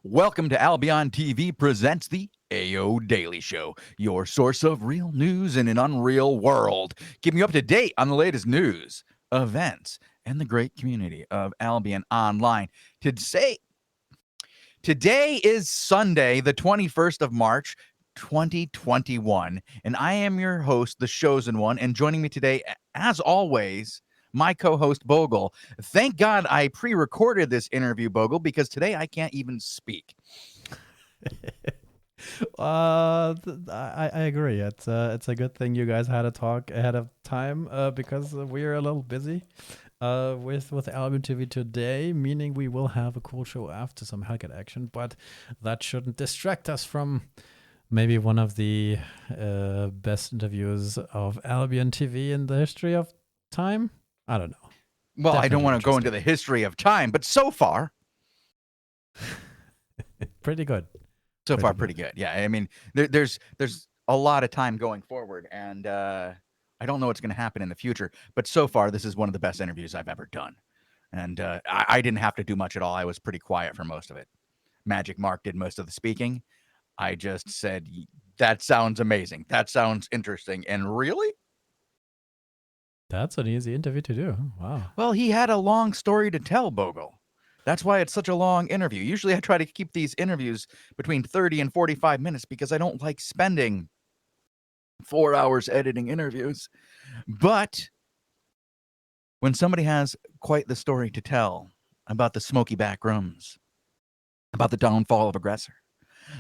Welcome to Albion TV presents the AO Daily Show, your source of real news in an unreal world, keeping you up to date on the latest news, events, and the great community of Albion Online. Today is Sunday, the 21st of March, 2021, and I am your host, the Shozen One, and joining me today, as always, my co-host Bogul. Thank God I pre-recorded this interview, Bogul, because today I can't even speak. I agree. It's a good thing you guys had a talk ahead of time because we're a little busy with AlbionTV today, meaning we will have a cool show after some Hellcat action, but that shouldn't distract us from maybe one of the best interviews of AlbionTV in the history of time. I don't know. Well, Definitely I don't want to go into interesting. the history of time, but so far, Pretty good. pretty good. Yeah, I mean, there's a lot of time going forward, and I don't know what's going to happen in the future, but so far, this is one of the best interviews I've ever done. And I didn't have to do much at all. I was pretty quiet for most of it. MagicMark did most of the speaking. I just said, that sounds amazing. That sounds interesting. And really? That's an easy interview to do. Wow. Well, he had a long story to tell, Bogle. That's why it's such a long interview. Usually I try to keep these interviews between 30 and 45 minutes because I don't like spending 4 hours editing interviews. But when somebody has quite the story to tell about the smoky back rooms, about the downfall of Aggressor,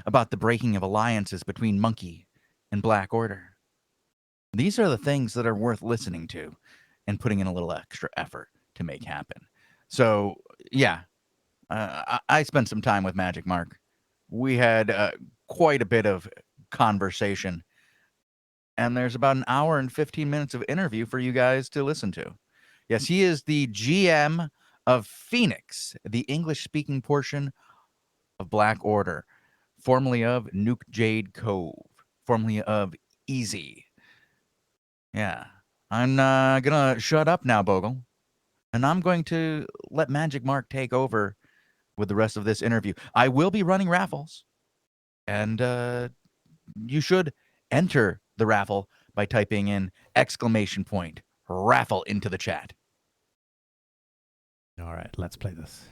about the breaking of alliances between Monkey and Black Order, these are the things that are worth listening to and putting in a little extra effort to make happen. So, yeah, I spent some time with MagicMark. We had quite a bit of conversation, and there's about an hour and 15 minutes of interview for you guys to listen to. Yes, he is the GM of Phoenix, the English-speaking portion of Black Order, formerly of Nuke Jade Cove, formerly of Easy. Yeah, I'm gonna shut up now, Bogle, and I'm going to let MagicMark take over with the rest of this interview. I will be running raffles, and you should enter the raffle by typing in !raffle into the chat. All right, let's play this.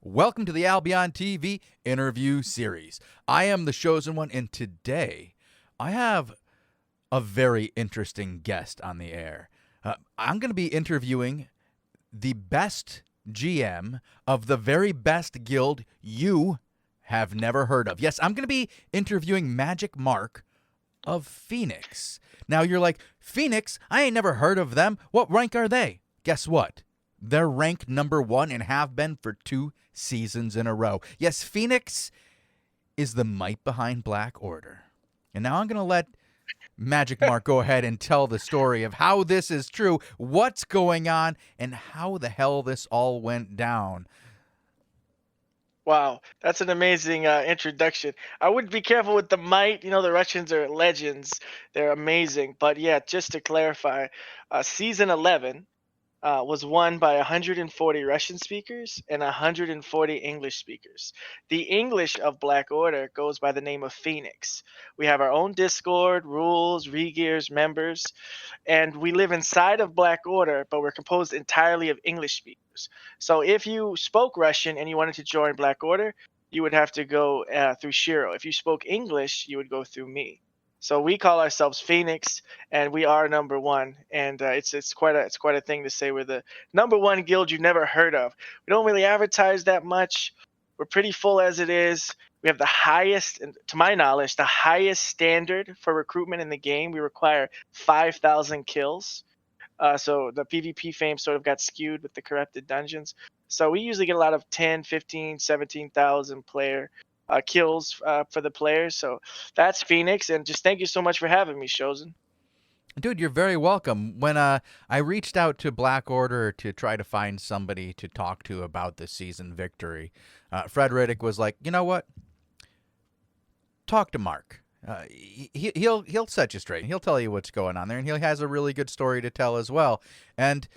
Welcome to the Albion TV interview series. I am the Shozen One, and today I have a very interesting guest on the air. I'm going to be interviewing the best GM of the very best guild you have never heard of. Yes, I'm going to be interviewing MagicMark of Phoenix. Now you're like, Phoenix? I ain't never heard of them. What rank are they? Guess what? They're ranked number 1 and have been for 2 seasons in a row. Yes, Phoenix is the might behind Black Order. And now I'm going to let MagicMark go ahead and tell the story of how this is true, what's going on, and how the hell this all went down. Wow, that's an amazing introduction. I would be careful with the might. You know, the Russians are legends. They're amazing. But yeah, just to clarify, season 11 was won by 140 Russian speakers and 140 English speakers. The English of Black Order goes by the name of Phoenix. We have our own Discord, rules, regears, members, and we live inside of Black Order, but we're composed entirely of English speakers. So if you spoke Russian and you wanted to join Black Order, you would have to go through Shiro. If you spoke English, you would go through me. So we call ourselves Phoenix, and we are number 1. And it's quite a thing to say we're the number 1 guild you never heard of. We don't really advertise that much. We're pretty full as it is. We have the highest, to my knowledge, the highest standard for recruitment in the game. We require 5,000 kills. So the PvP fame sort of got skewed with the corrupted dungeons. So we usually get a lot of 10, 15, 17,000 player kills for the players. So that's Phoenix, and just thank you so much for having me, Shozen. Dude, you're very welcome. When I reached out to Black Order to try to find somebody to talk to about the season victory, Fred Riddick was like, you know what? talk to Mark. He'll set you straight. He'll tell you what's going on there, and he has a really good story to tell as well. And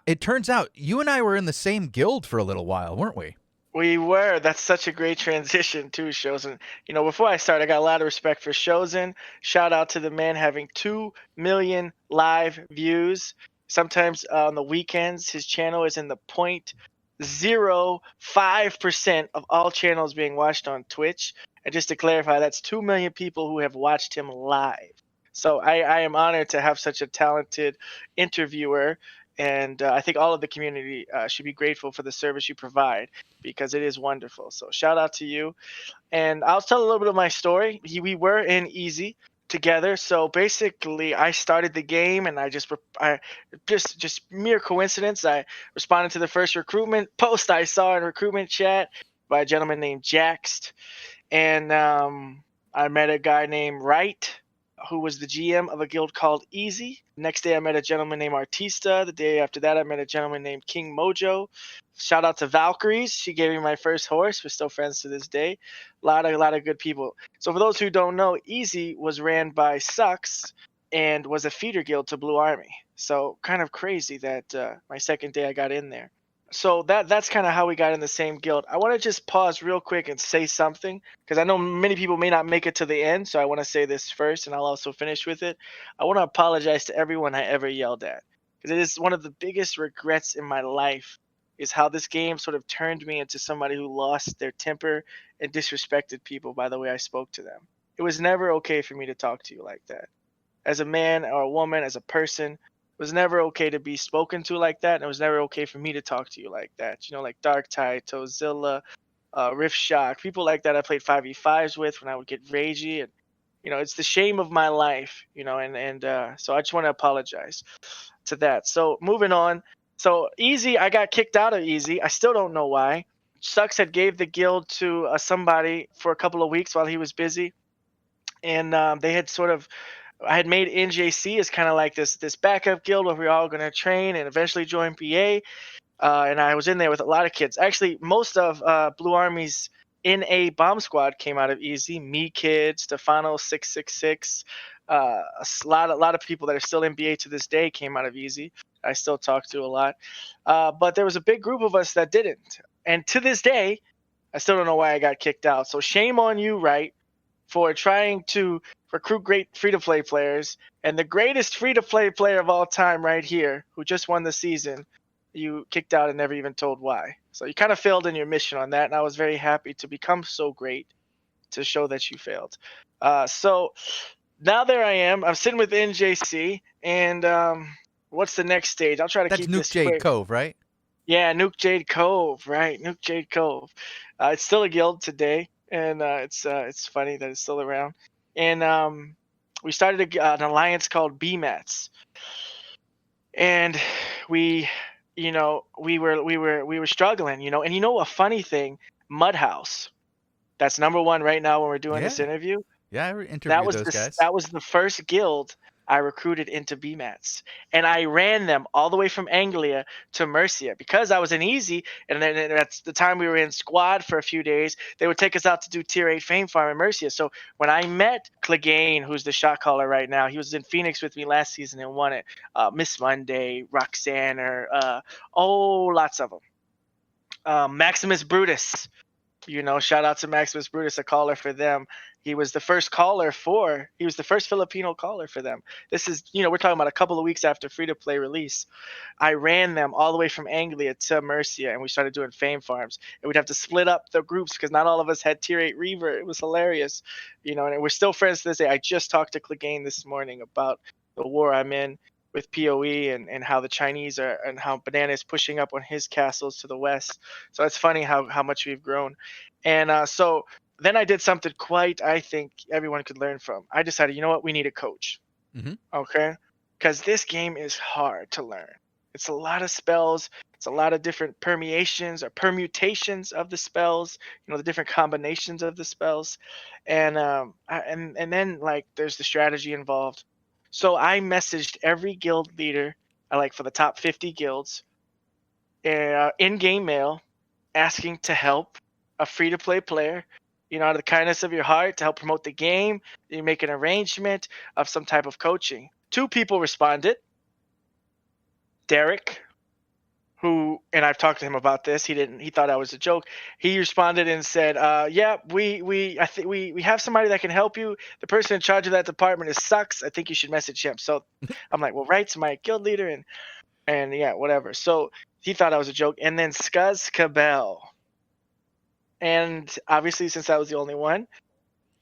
it turns out you and I were in the same guild for a little while, weren't we? We were. That's such a great transition too, Shozen. You know, before I start, I got a lot of respect for Shozen. Shout out to the man having 2 million live views. Sometimes on the weekends, his channel is in the 0.05% of all channels being watched on Twitch. And just to clarify, that's 2 million people who have watched him live. So I am honored to have such a talented interviewer. And I think all of the community should be grateful for the service you provide, because it is wonderful. So shout out to you. And I'll tell a little bit of my story. We were in Easy together. So basically, I started the game, and I just mere coincidence, I responded to the first recruitment post I saw in recruitment chat by a gentleman named Jaxt. And I met a guy named Wright, who was the GM of a guild called Easy. Next day, I met a gentleman named Artista. The day after that, I met a gentleman named King Mojo. Shout out to Valkyries. She gave me my first horse. We're still friends to this day. A lot of good people. So for those who don't know, Easy was ran by Sucks and was a feeder guild to Blue Army. So kind of crazy that my second day I got in there. So that's kind of how we got in the same guild. I want to just pause real quick and say something, because I know many people may not make it to the end. So I want to say this first, and I'll also finish with it. I want to apologize to everyone I ever yelled at, because it is one of the biggest regrets in my life, is how this game sort of turned me into somebody who lost their temper and disrespected people by the way I spoke to them. It was never okay for me to talk to you like that. As a man or a woman, as a person, it was never okay to be spoken to like that, and it was never okay for me to talk to you like that. You know, like Dark Tide, Tozilla, Rift Shock, people like that I played 5v5s with when I would get ragey, and you know, it's the shame of my life, you know, and so I just want to apologize to that. So moving on. So Easy, I got kicked out of Easy. I still don't know why. Sucks had gave the guild to somebody for a couple of weeks while he was busy, and they had sort of, I had made NJC as kind of like this backup guild where we were all going to train and eventually join PA. And I was in there with a lot of kids. Actually, most of Blue Army's NA bomb squad came out of Easy. Me Kid, Stefano 666, a lot of people that are still NBA to this day came out of Easy. I still talk to a lot, but there was a big group of us that didn't. And to this day, I still don't know why I got kicked out. So shame on you, right, for trying to recruit great free-to-play players, and the greatest free-to-play player of all time right here, who just won the season, you kicked out and never even told why. So you kind of failed in your mission on that, and I was very happy to become so great to show that you failed. So now there I am. I'm sitting with NJC, and what's the next stage? I'll try to keep this quick. That's Nuke Jade Cove, right? Yeah, Nuke Jade Cove, right? Nuke Jade Cove. It's still a guild today, and it's funny that it's still around. And we started an alliance called BMATS, and we were struggling, you know. And you know, a funny thing, Mudhouse, that's #1 right now when we're doing this interview. Yeah, I interviewed those guys. That was the first guild I recruited into BMATS, and I ran them all the way from Anglia to Mercia because I was in Easy, and then that's the time we were in squad for a few days. They would take us out to do tier 8 Fame Farm in Mercia. So when I met Clegane, who's the shot caller right now, he was in Phoenix with me last season and won it. Miss Monday, Roxanne, lots of them. Maximus Brutus. You know, shout out to Maximus Brutus, a caller for them. He was the first Filipino caller for them. This is, you know, we're talking about a couple of weeks after free-to-play release. I ran them all the way from Anglia to Mercia, and we started doing Fame Farms. And we'd have to split up the groups because not all of us had tier 8 Reaver. It was hilarious, you know, and we're still friends to this day. I just talked to Clegane this morning about the war I'm in with PoE and how the Chinese are, and how Banana is pushing up on his castles to the west. So it's funny how much we've grown. And so then I did something I think everyone could learn from. I decided, you know what, we need a coach. Mm-hmm. Okay? Because this game is hard to learn. It's a lot of spells. It's a lot of different permeations or permutations of the spells, you know, the different combinations of the spells. And then, like, there's the strategy involved. So I messaged every guild leader, for the top 50 guilds, in-game mail, asking to help a free-to-play player out of the kindness of your heart to help promote the game. You make an arrangement of some type of coaching. 2 people responded. Derek, who, and I've talked to him about this. He thought I was a joke. He responded and said, yeah, I think we have somebody that can help you. The person in charge of that department is Sucks. I think you should message him. So I'm like, well, write's my guild leader, and yeah, whatever. So he thought I was a joke. And then Scuzz Cabell. And obviously, since I was the only one,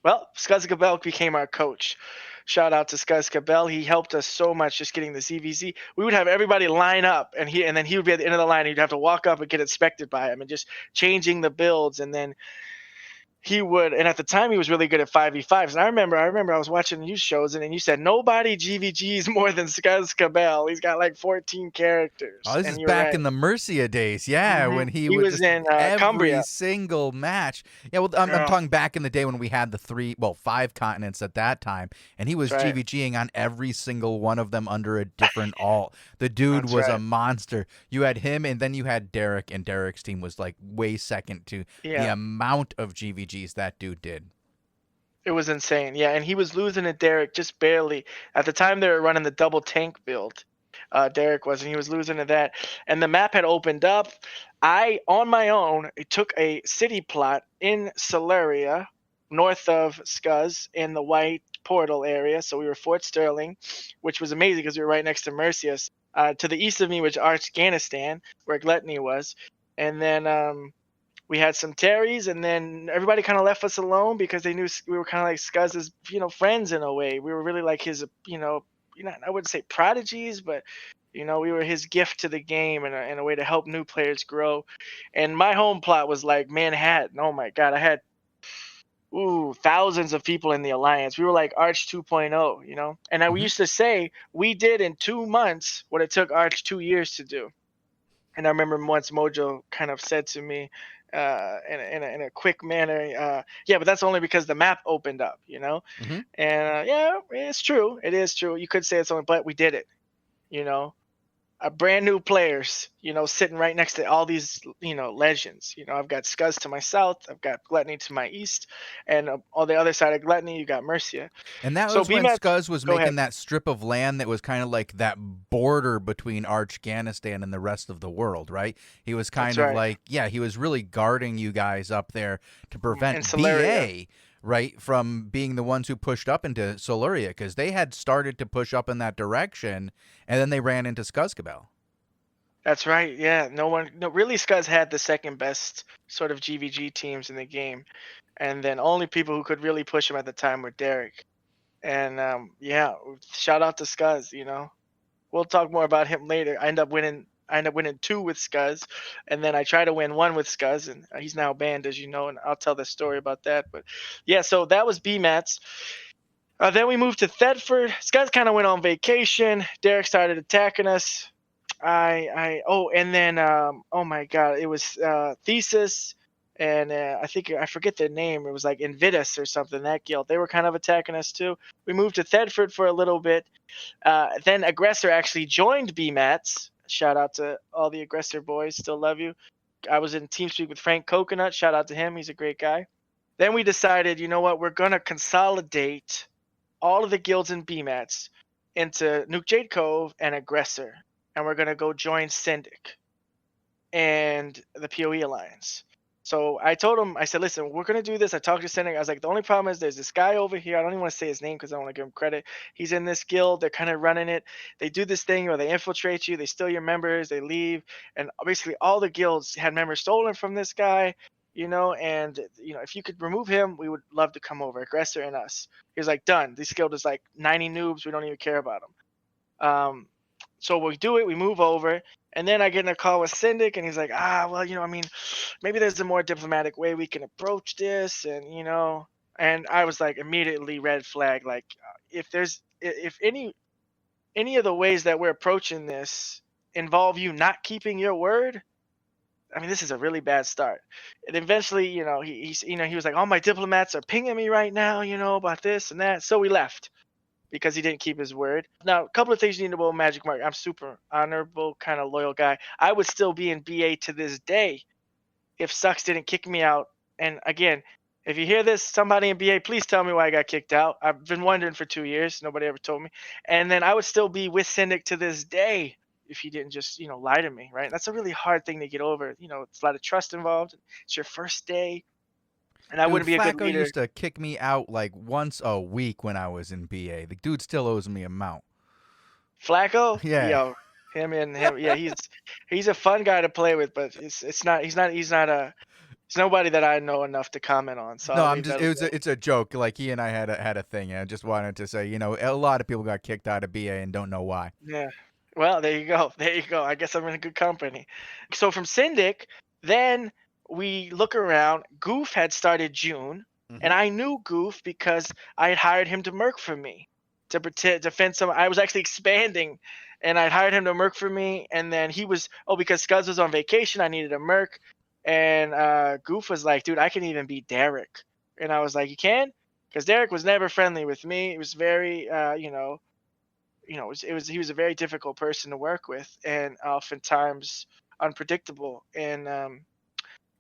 well, Scuzz Cabell became our coach. Shout out to Scuzz Cabell. He helped us so much just getting the ZVZ. We would have everybody line up, and then he would be at the end of the line. And you'd have to walk up and get inspected by him, and just changing the builds. And then he would, and at the time he was really good at 5v5s. And I remember I was watching you shows, and you said nobody GVGs more than Scuzz Cabell. He's got like 14 characters. Oh, this and is you're back right. in the Mercia days, yeah, when he would was just in every Cumbria. single match. Yeah, well, I'm talking back in the day when we had the 5 continents at that time, and he was That's right. GVGing on every single one of them under a different alt. The dude That's was a right. monster. You had him, and then you had Derek, and Derek's team was like way second to the amount of GVGs that dude did. It was insane. Yeah, and he was losing to Derek just barely. At the time, they were running the double tank build. Derek was, and he was losing to that. And the map had opened up. I, on my own, took a city plot in Solaria, north of Scuzz, in the white portal area. So we were Fort Sterling, which was amazing because we were right next to Mercius. To the east of me was Afghanistan, where Gluttony was. And then we had some Terrys, and then everybody kind of left us alone because they knew we were kind of like Scuzz's, friends in a way. We were really like his, I wouldn't say prodigies, but we were his gift to the game in a way to help new players grow. And my home plot was like Manhattan. Oh my God, I had thousands of people in the alliance. We were like Arch 2.0, And we used to say we did in 2 months what it took Arch 2 years to do. And I remember once Mojo kind of said to me, in a quick manner, yeah, but that's only because the map opened up, And yeah, it's true. It is true. You could say it's only, but we did it, brand new players, sitting right next to all these, legends. I've got Scuzz to my south, I've got Gluttony to my east, and on the other side of Gluttony, you got Mercia. And that was when Scuzz was making that strip of land that was kind of like that border between Afghanistan and the rest of the world, right? He was kind of like, he was really guarding you guys up there to prevent BA, right, from being the ones who pushed up into Solaria, because they had started to push up in that direction, and then they ran into Scuzz Cabell. That's right. Yeah, really, Scuzz had the second best sort of GVG teams in the game, and then only people who could really push him at the time were Derek. And shout out to Scuzz. We'll talk more about him later. I end up winning 2 with Scuzz, and then I try to win 1 with Scuzz, and he's now banned, as you know, and I'll tell the story about that. But yeah, so that was BMATS. Then we moved to Thetford. Scuzz kind of went on vacation. Derek started attacking us. And then oh my God, it was Thesis, and I forget their name. It was like Invitus or something, that guild. They were kind of attacking us too. We moved to Thetford for a little bit. Then Aggressor actually joined BMATS. Shout out to all the Aggressor boys. Still love you. I was in TeamSpeak with Frank Coconut. Shout out to him. He's a great guy. Then we decided, you know what? We're going to consolidate all of the guilds in BMATS into Nuke Jade Cove and Aggressor. And we're going to go join Syndic and the PoE Alliance. So I told him, I said, listen, we're going to do this. I talked to Syndic. I was like, the only problem is there's this guy over here. I don't even want to say his name because I don't want to give him credit. He's in this guild. They're kind of running it. They do this thing where they infiltrate you. They steal your members. They leave. And basically all the guilds had members stolen from this guy, and, if you could remove him, we would love to come over, Aggressor and us. He was like, done. This guild is like 90 noobs. We don't even care about them. So we do it, we move over, and then I get in a call with Syndic, and he's like, maybe there's a more diplomatic way we can approach this, and and I was like, immediately red flag, like, if any of the ways that we're approaching this involve you not keeping your word, this is a really bad start. And eventually, he was like, all my diplomats are pinging me right now, about this and that, so we left. Because he didn't keep his word. Now, a couple of things you need to know about MagicMark. I'm super honorable, kind of loyal guy. I would still be in BA to this day if Sucks didn't kick me out. And again, If you hear this, somebody in BA, please tell me why I got kicked out. I've been wondering for 2 years. Nobody ever told me. And then I would still be with Syndic to this day if he didn't just, lie to me, right? That's a really hard thing to get over. It's a lot of trust involved. It's your first day. And I Dude, wouldn't be a good Flacco leader. used to kick me out like once a week when I was in BA. The dude still owes me a mount. Flacco, Yeah. yo, him, yeah, he's a fun guy to play with, but he's nobody that I know enough to comment on. So No, I'll I'm leave just that alone. it's a joke. Like he and I had a thing, and I just wanted to say, a lot of people got kicked out of BA and don't know why. Yeah. Well, there you go. There you go. I guess I'm in good company. So from Syndic, then we look around. Goof had started June, and I knew Goof because I had hired him to merc for me to defend some. I was actually expanding, and I'd hired him to merc for me. And then he was because Scuzz was on vacation. I needed a merc, and Goof was like, "Dude, I can even beat Derek." And I was like, "You can?" Because Derek was never friendly with me. It was very, he was a very difficult person to work with, and oftentimes unpredictable. And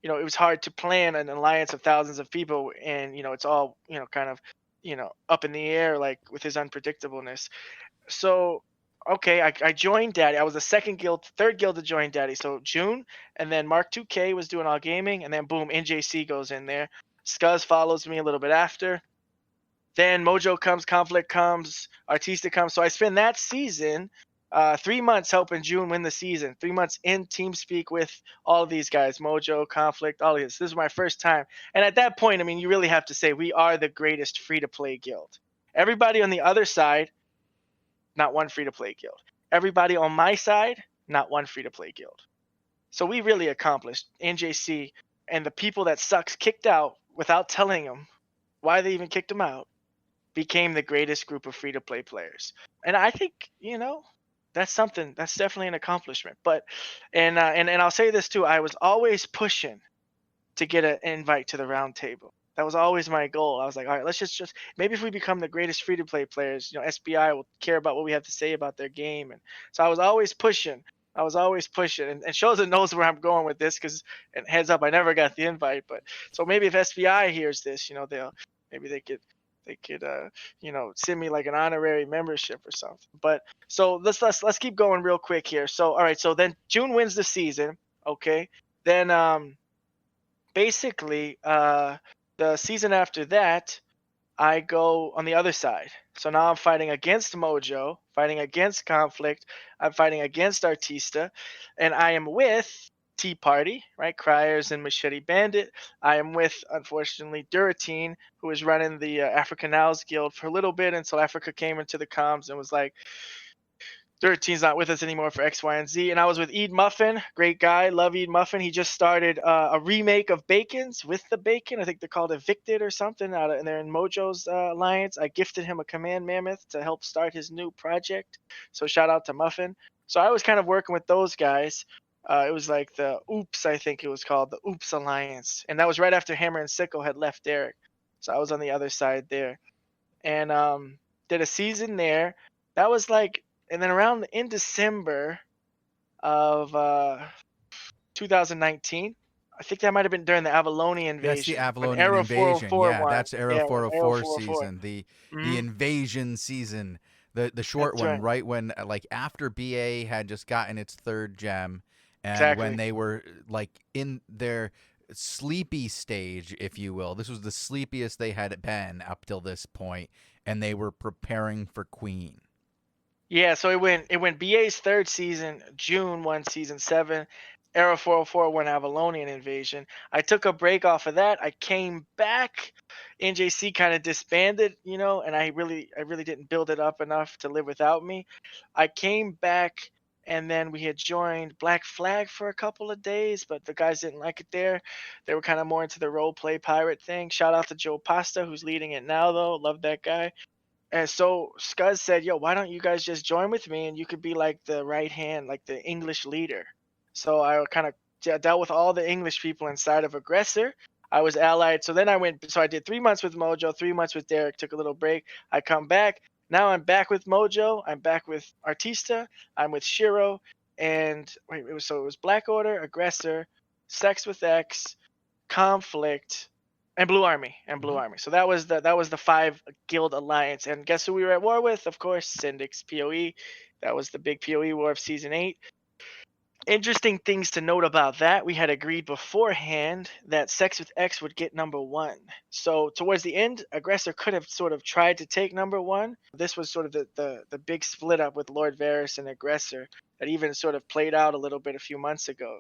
it was hard to plan an alliance of thousands of people, and it's all kind of up in the air, like with his unpredictableness. So okay, I joined Daddy. I was the third guild to join Daddy. So June, and then Mark 2K was doing all gaming, and then boom, NJC goes in there. Scuzz follows me a little bit after. Then Mojo comes, Conflict comes, Artista comes. So I spend that season, 3 months helping June win the season. 3 months in TeamSpeak with all of these guys, Mojo, Conflict, all of this. This is my first time. And at that point, I mean, you really have to say we are the greatest free-to-play guild. Everybody on the other side, not one free-to-play guild. Everybody on my side, not one free-to-play guild. So we really accomplished. NJC and the people that Sucks kicked out without telling them why they even kicked them out became the greatest group of free-to-play players. And I think, that's something. That's definitely an accomplishment. But and I'll say this too, I was always pushing to get an invite to the round table. That was always my goal. I was like, all right, let's just maybe if we become the greatest free-to-play players, SBI will care about what we have to say about their game. And so I was always pushing. And Shozen knows where I'm going with this and heads up, I never got the invite. But so maybe if SBI hears this, they could send me like an honorary membership or something. But so let's keep going real quick here. So all right, so then June wins the season. Okay, then basically the season after that, I go on the other side. So now I'm fighting against Mojo, fighting against Conflict, I'm fighting against Artista, and I am with Tea Party, right? Criers and Machete Bandit. I am with, unfortunately, Duratine, who was running the African Owls Guild for a little bit until Africa came into the comms and was like, Duratine's not with us anymore for X, Y, and Z. And I was with Eid Muffin, great guy, love Eid Muffin. He just started a remake of Bacon's with the Bacon. I think they're called Evicted or something. And they're in Mojo's alliance. I gifted him a Command Mammoth to help start his new project. So shout out to Muffin. So I was kind of working with those guys. It was like the Oops, I think it was called the Oops Alliance. And that was right after Hammer and Sickle had left Derek. So I was on the other side there. And did a season there. That was like, and then around in December of 2019, I think that might have been during the Avalonian invasion. That's the when Avalonian Arrow invasion. 404 Yeah, won. that's Arrow Yeah, when 404 Arrow 404. season, the Mhm. invasion season, the short That's one, right. when like after BA had just gotten its third gem, and when Exactly. they were like in their sleepy stage, if you will. This was the sleepiest they had been up till this point, and they were preparing for Queen. Yeah, so it went BA's third season, June won season 7, Arrow 404 won Avalonian invasion. I took a break off of that. I came back. NJC kind of disbanded, and I really didn't build it up enough to live without me. I came back, and then we had joined Black Flag for a couple of days, but the guys didn't like it there. They were kind of more into the role play pirate thing. Shout out to Joe Pasta, who's leading it now, though. Love that guy. And so Scuzz said, "Yo, why don't you guys just join with me and you could be like the right hand, like the English leader?" So I kind of dealt with all the English people inside of Aggressor. I was allied. So then I did 3 months with Mojo, 3 months with Derek, took a little break. I come back. Now I'm back with Mojo. I'm back with Artista. I'm with Shiro. And it was Black Order, Aggressor, Sex with X, Conflict, And Blue Army. So that was the 5 guild alliance. And guess who we were at war with? Of course, Syndic's PoE. That was the big PoE war of season 8. Interesting things to note about that. We had agreed beforehand that Sex with X would get number 1. So towards the end, Aggressor could have sort of tried to take number 1. This was sort of the big split up with Lord Varus and Aggressor that even sort of played out a little bit a few months ago.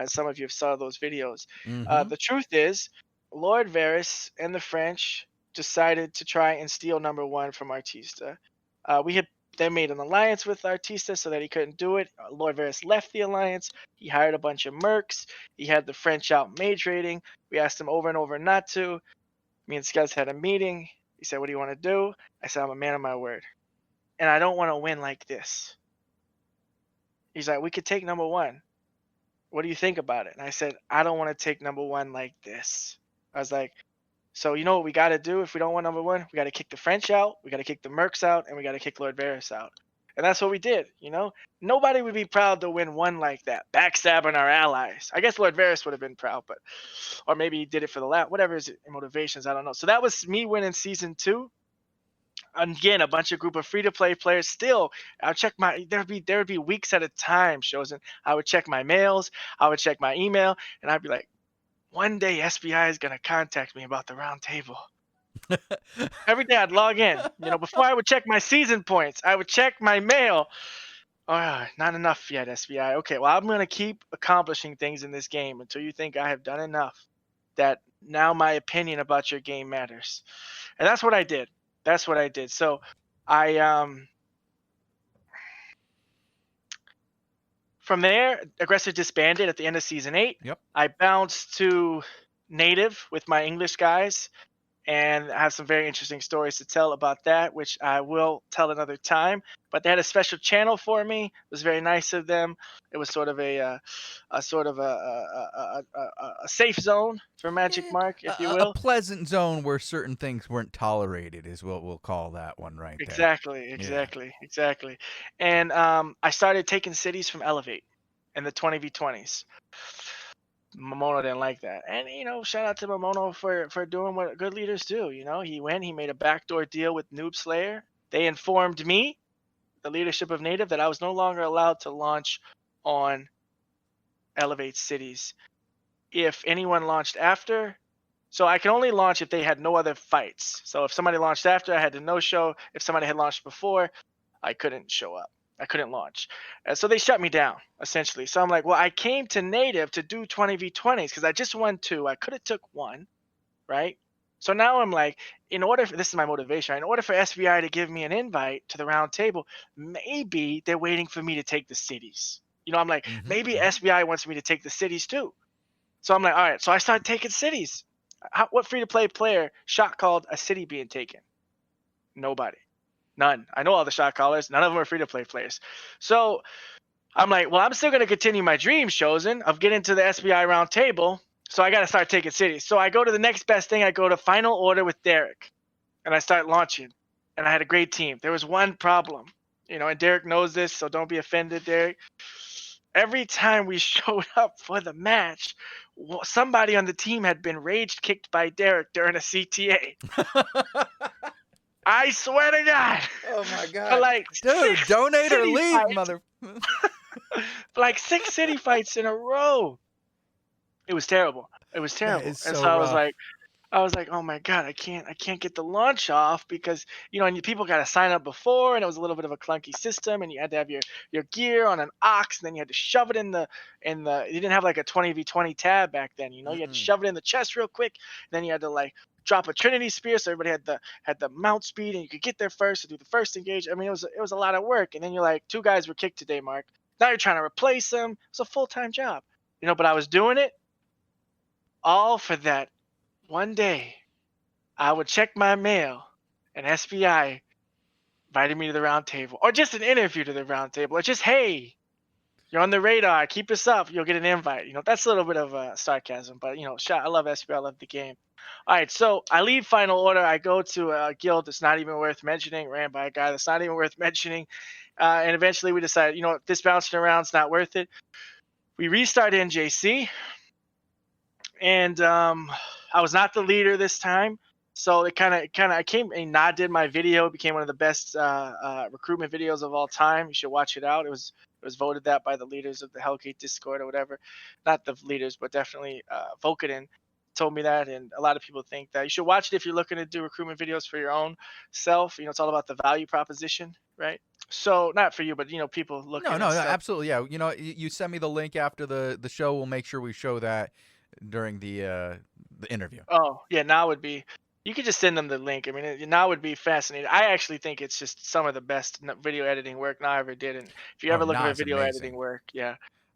Some of you have saw those videos. The truth is, Lord Varus and the French decided to try and steal number 1 from Artista. They made an alliance with Artista so that he couldn't do it. Lord Varus left the alliance. He hired a bunch of mercs. He had the French out mage raiding. We asked him over and over not to. Me and Scuzz had a meeting. He said, "What do you want to do?" I said, "I'm a man of my word. And I don't want to win like this." He's like, "We could take number 1. What do you think about it?" And I said, "I don't want to take number 1 like this." I was like, "So you know what we got to do if we don't want number 1? We got to kick the French out, we got to kick the mercs out, and we got to kick Lord Varus out." And that's what we did, you know? Nobody would be proud to win 1 like that, backstabbing our allies. I guess Lord Varus would have been proud, but or maybe he did it for the lap, whatever his motivations, I don't know. So that was me winning season 2. Again, a bunch of group of free-to-play players. Still, I'll check there would be weeks at a time, Shozen. I would check my mails, I would check my email, and I'd be like, one day SBI is gonna contact me about the round table. Every day I'd log in. You know, before I would check my season points, I would check my mail. Oh, not enough yet, SBI. Okay, well, I'm gonna keep accomplishing things in this game until you think I have done enough that now my opinion about your game matters. And that's what I did. So from there, Aggressor disbanded at the end of season 8. Yep. I bounced to native with my English guys, and I have some very interesting stories to tell about that, which I will tell another time. But they had a special channel for me. It was very nice of them. It was sort of a safe zone for MagicMark, if you will. A pleasant zone where certain things weren't tolerated is what we'll call that one right there. Exactly. And I started taking cities from Elevate in the 20v20s. Momono didn't like that. And, you know, shout out to Momono for doing what good leaders do. You know, he made a backdoor deal with Noob Slayer. They informed me, the leadership of Native, that I was no longer allowed to launch on Elevate cities. If anyone launched after, so I can only launch if they had no other fights. So if somebody launched after, I had to no-show. If somebody had launched before, I couldn't show up. I couldn't launch. So they shut me down, essentially. So I'm like, well, I came to Native to do 20v20s because I just won 2. I could have took 1, right? So now I'm like, this is my motivation. In order for SBI to give me an invite to the round table, maybe they're waiting for me to take the cities. You know, I'm like, maybe SBI wants me to take the cities too. So I'm like, all right. So I started taking cities. What free-to-play player shot called a city being taken? Nobody. None. I know all the shot callers. None of them are free-to-play players. So I'm like, well, I'm still going to continue my dream, Shozen, of getting to the SBI round table. So I got to start taking cities. So I go to the next best thing. I go to Final Order with Derek. And I start launching. And I had a great team. There was one problem. You know, and Derek knows this, so don't be offended, Derek. Every time we showed up for the match, somebody on the team had been rage kicked by Derek during a CTA. I swear to God. Oh my God. For like dude, donate or leave, fights. mother. For like 6 city fights in a row. It was terrible. And so I was like, oh my God, I can't get the launch off because, you know, and people got to sign up before, and it was a little bit of a clunky system, and you had to have your gear on an ox, and then you had to shove it in the you didn't have like a 20v20 tab back then, you know, you had to shove it in the chest real quick, and then you had to like drop a Trinity Spear so everybody had the mount speed and you could get there first to do the first engage. I mean, it was a lot of work, and then you're like, 2 guys were kicked today, Mark. Now you're trying to replace them. It's a full-time job, you know, but I was doing it all for that. One day, I would check my mail, and SBI invited me to the round table, or just an interview to the round table, or just, hey, you're on the radar, keep us up, you'll get an invite. You know, that's a little bit of sarcasm, but, you know, I love SBI, I love the game. All right, so I leave Final Order. I go to a guild that's not even worth mentioning, ran by a guy that's not even worth mentioning, and eventually we decided, you know, this bouncing around's not worth it. We restart NJC. And I was not the leader this time. So it kind of I came and Nod did my video. It became one of the best recruitment videos of all time. You should watch it out. It was voted that by the leaders of the Hellgate Discord or whatever. Not the leaders, but definitely Volkanen told me that, and a lot of people think that you should watch it if you're looking to do recruitment videos for your own self. It's all about the value proposition, right? So not for you, but people looking. No, and no, stuff. absolutely, yeah. You send me the link after the show. We'll make sure we show that during the interview. Oh yeah, now would be. You could just send them the link. I mean, now would be fascinating. I actually think it's just some of the best video editing work I ever did. And if you ever look at Na's video amazing. editing work, yeah,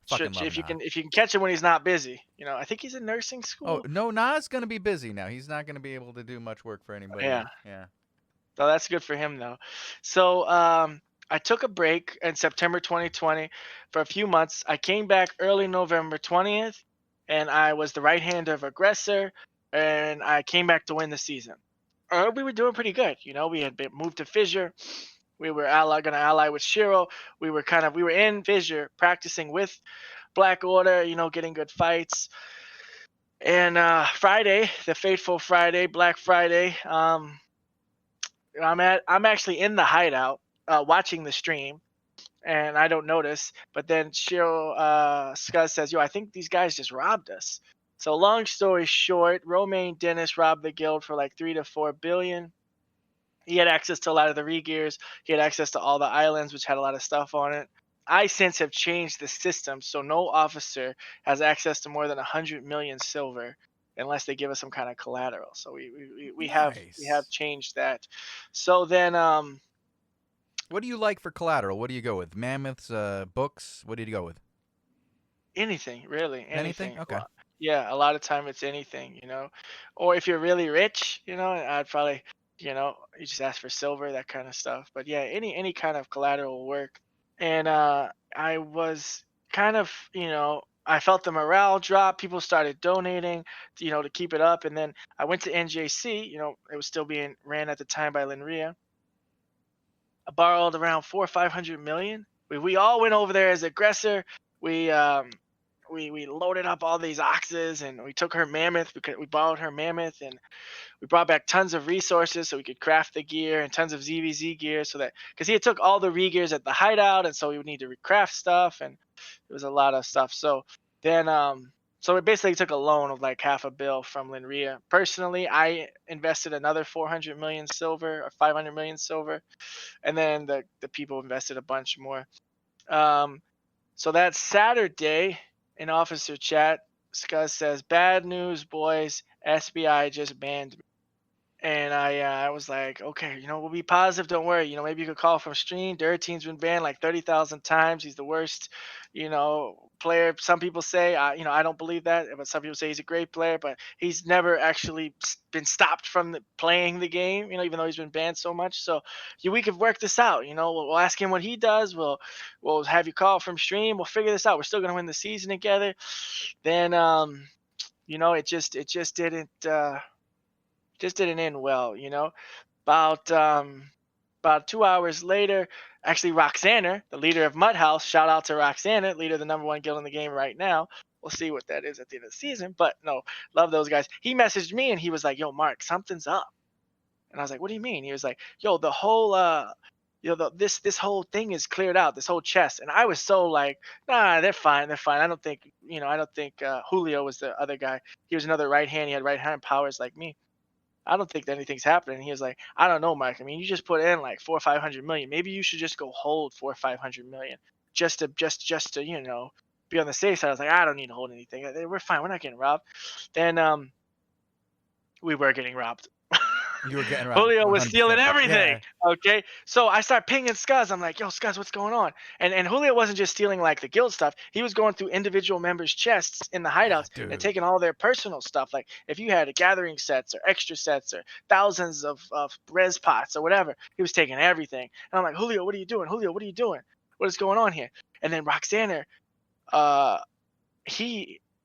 Fucking love if you Na. can catch him when he's not busy. I think he's in nursing school. Oh no, Na's gonna be busy now. He's not gonna be able to do much work for anybody. Yeah. Yeah. So that's good for him though. So I took a break in September 2020 for a few months. I came back early November 20th, and I was the right hand of Aggressor, and I came back to win the season. We were doing pretty good. We had been moved to Fissure. We were gonna ally with Shiro. We were in Fissure practicing with Black Order. Getting good fights. And Friday, the fateful Friday, Black Friday. I'm actually in the hideout watching the stream, and I don't notice. But then Shiro Scuzz says, "Yo, I think these guys just robbed us." So long story short, Romaine Dennis robbed the guild for like 3 to 4 billion. He had access to a lot of the regears. He had access to all the islands, which had a lot of stuff on it. I since have changed the system, so no officer has access to more than 100 million silver unless they give us some kind of collateral. So we have changed that. So then what do you like for collateral? What do you go with? Mammoths, books? What did you go with? Anything, really. Anything. Okay. Yeah, a lot of time it's anything, Or if you're really rich, I'd probably, you just ask for silver, that kind of stuff. But yeah, any kind of collateral will work. And I was kind of, I felt the morale drop. People started donating, to keep it up. And then I went to NJC. It was still being ran at the time by Linria. I borrowed around 400 or 500 million. We all went over there as Aggressor. We loaded up all these oxes, and we took her mammoth because we borrowed her mammoth, and we brought back tons of resources so we could craft the gear, and tons of ZVZ gear, so that because he had took all the regears at the hideout, and so we would need to recraft stuff, and it was a lot of stuff. So then so we basically took a loan of like $500 million from Linria. Personally, I invested another 400 million silver or 500 million silver, and then the people invested a bunch more. So that Saturday in officer chat, Scuzz says, "Bad news, boys. SBI just banned me." And I was like, okay, we'll be positive. Don't worry. Maybe you could call from stream. Dirteen's been banned like 30,000 times. He's the worst, player. Some people say, I don't believe that, but some people say he's a great player, but he's never actually been stopped from playing the game, even though he's been banned so much. So we could work this out. We'll ask him what he does. We'll have you call from stream. We'll figure this out. We're still going to win the season together. Then, it just didn't end well, About 2 hours later, actually Roxanner, the leader of Mudhouse, shout out to Roxanner, leader of the #1 guild in the game right now. We'll see what that is at the end of the season, but no, love those guys. He messaged me and he was like, "Yo, Mark, something's up." And I was like, "What do you mean?" He was like, "Yo, the whole this whole thing is cleared out, this whole chest." And I was so like, "Nah, they're fine. I don't think Julio was the other guy. He was another right hand. He had right hand powers like me. I don't think that anything's happening." He was like, "I don't know, Mike. I mean, you just put in like 400 or 500 million. Maybe you should just go hold 400 or 500 million just to be on the safe side." I was like, "I don't need to hold anything. We're fine. We're not getting robbed." Then we were getting robbed. You were getting robbed. Julio was 100%. stealing everything. Yeah. Okay, so I start pinging Scuzz. I'm like, "Yo, Scuzz, what's going on?" And Julio wasn't just stealing like the guild stuff. He was going through individual members' chests in the hideouts and taking all their personal stuff. Like if you had gathering sets or extra sets or thousands of res pots or whatever, he was taking everything. And I'm like, "Julio, what are you doing? Julio, what are you doing? What is going on here?" And then Roxanner,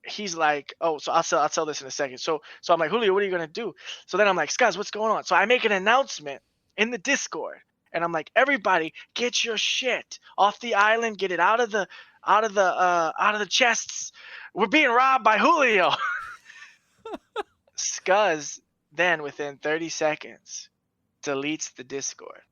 he's like, "Oh, so I'll tell this in a second." So I'm like, "Julio, what are you gonna do?" So then I'm like, "Scuzz, what's going on?" So I make an announcement in the Discord, and I'm like, "Everybody, get your shit off the island. Get it out of the chests. We're being robbed by Julio." Scuzz then within 30 seconds deletes the Discord.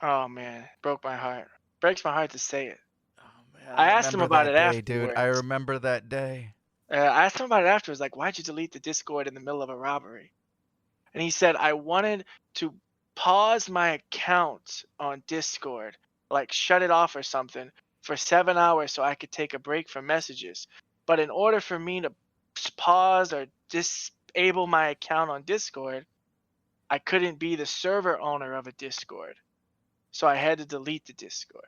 Oh man, broke my heart. Breaks my heart to say it. Oh man, I asked him remember about that it day, dude. I afterwards. remember that day. I asked him about it afterwards, like, why'd you delete the Discord in the middle of a robbery? And he said, I wanted to pause my account on Discord, like shut it off or something for 7 hours so I could take a break from messages. But in order for me to pause or disable my account on Discord, I couldn't be the server owner of a Discord. So I had to delete the Discord.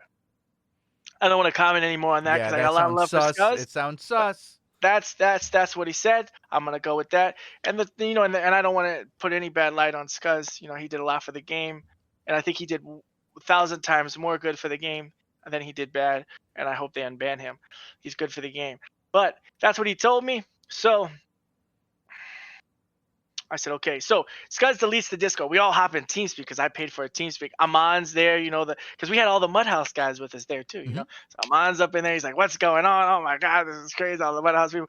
I don't want to comment anymore on that Yeah, because I got that a lot of sounds love for sus. Scuzz. It sounds sus. That's what he said. I'm gonna go with that. And and I don't want to put any bad light on Scuzz. You know, he did a lot for the game, and I think he did 1,000 times more good for the game than he did bad. And I hope they unban him. He's good for the game. But that's what he told me. So I said, okay. So Scuzz deletes the Discord. We all hop in TeamSpeak because I paid for a TeamSpeak. Amon's there, because we had all the Mudhouse guys with us there too, you know. So Amon's up in there. He's like, what's going on? Oh my God, this is crazy. All the Mudhouse people.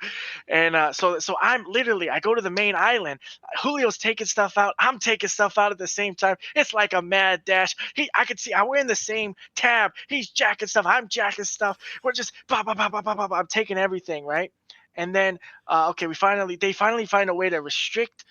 And so I go to the main island. Julio's taking stuff out. I'm taking stuff out at the same time. It's like a mad dash. I could see we're in the same tab. He's jacking stuff. I'm jacking stuff. We're just I'm taking everything, right? And then okay, they finally find a way to restrict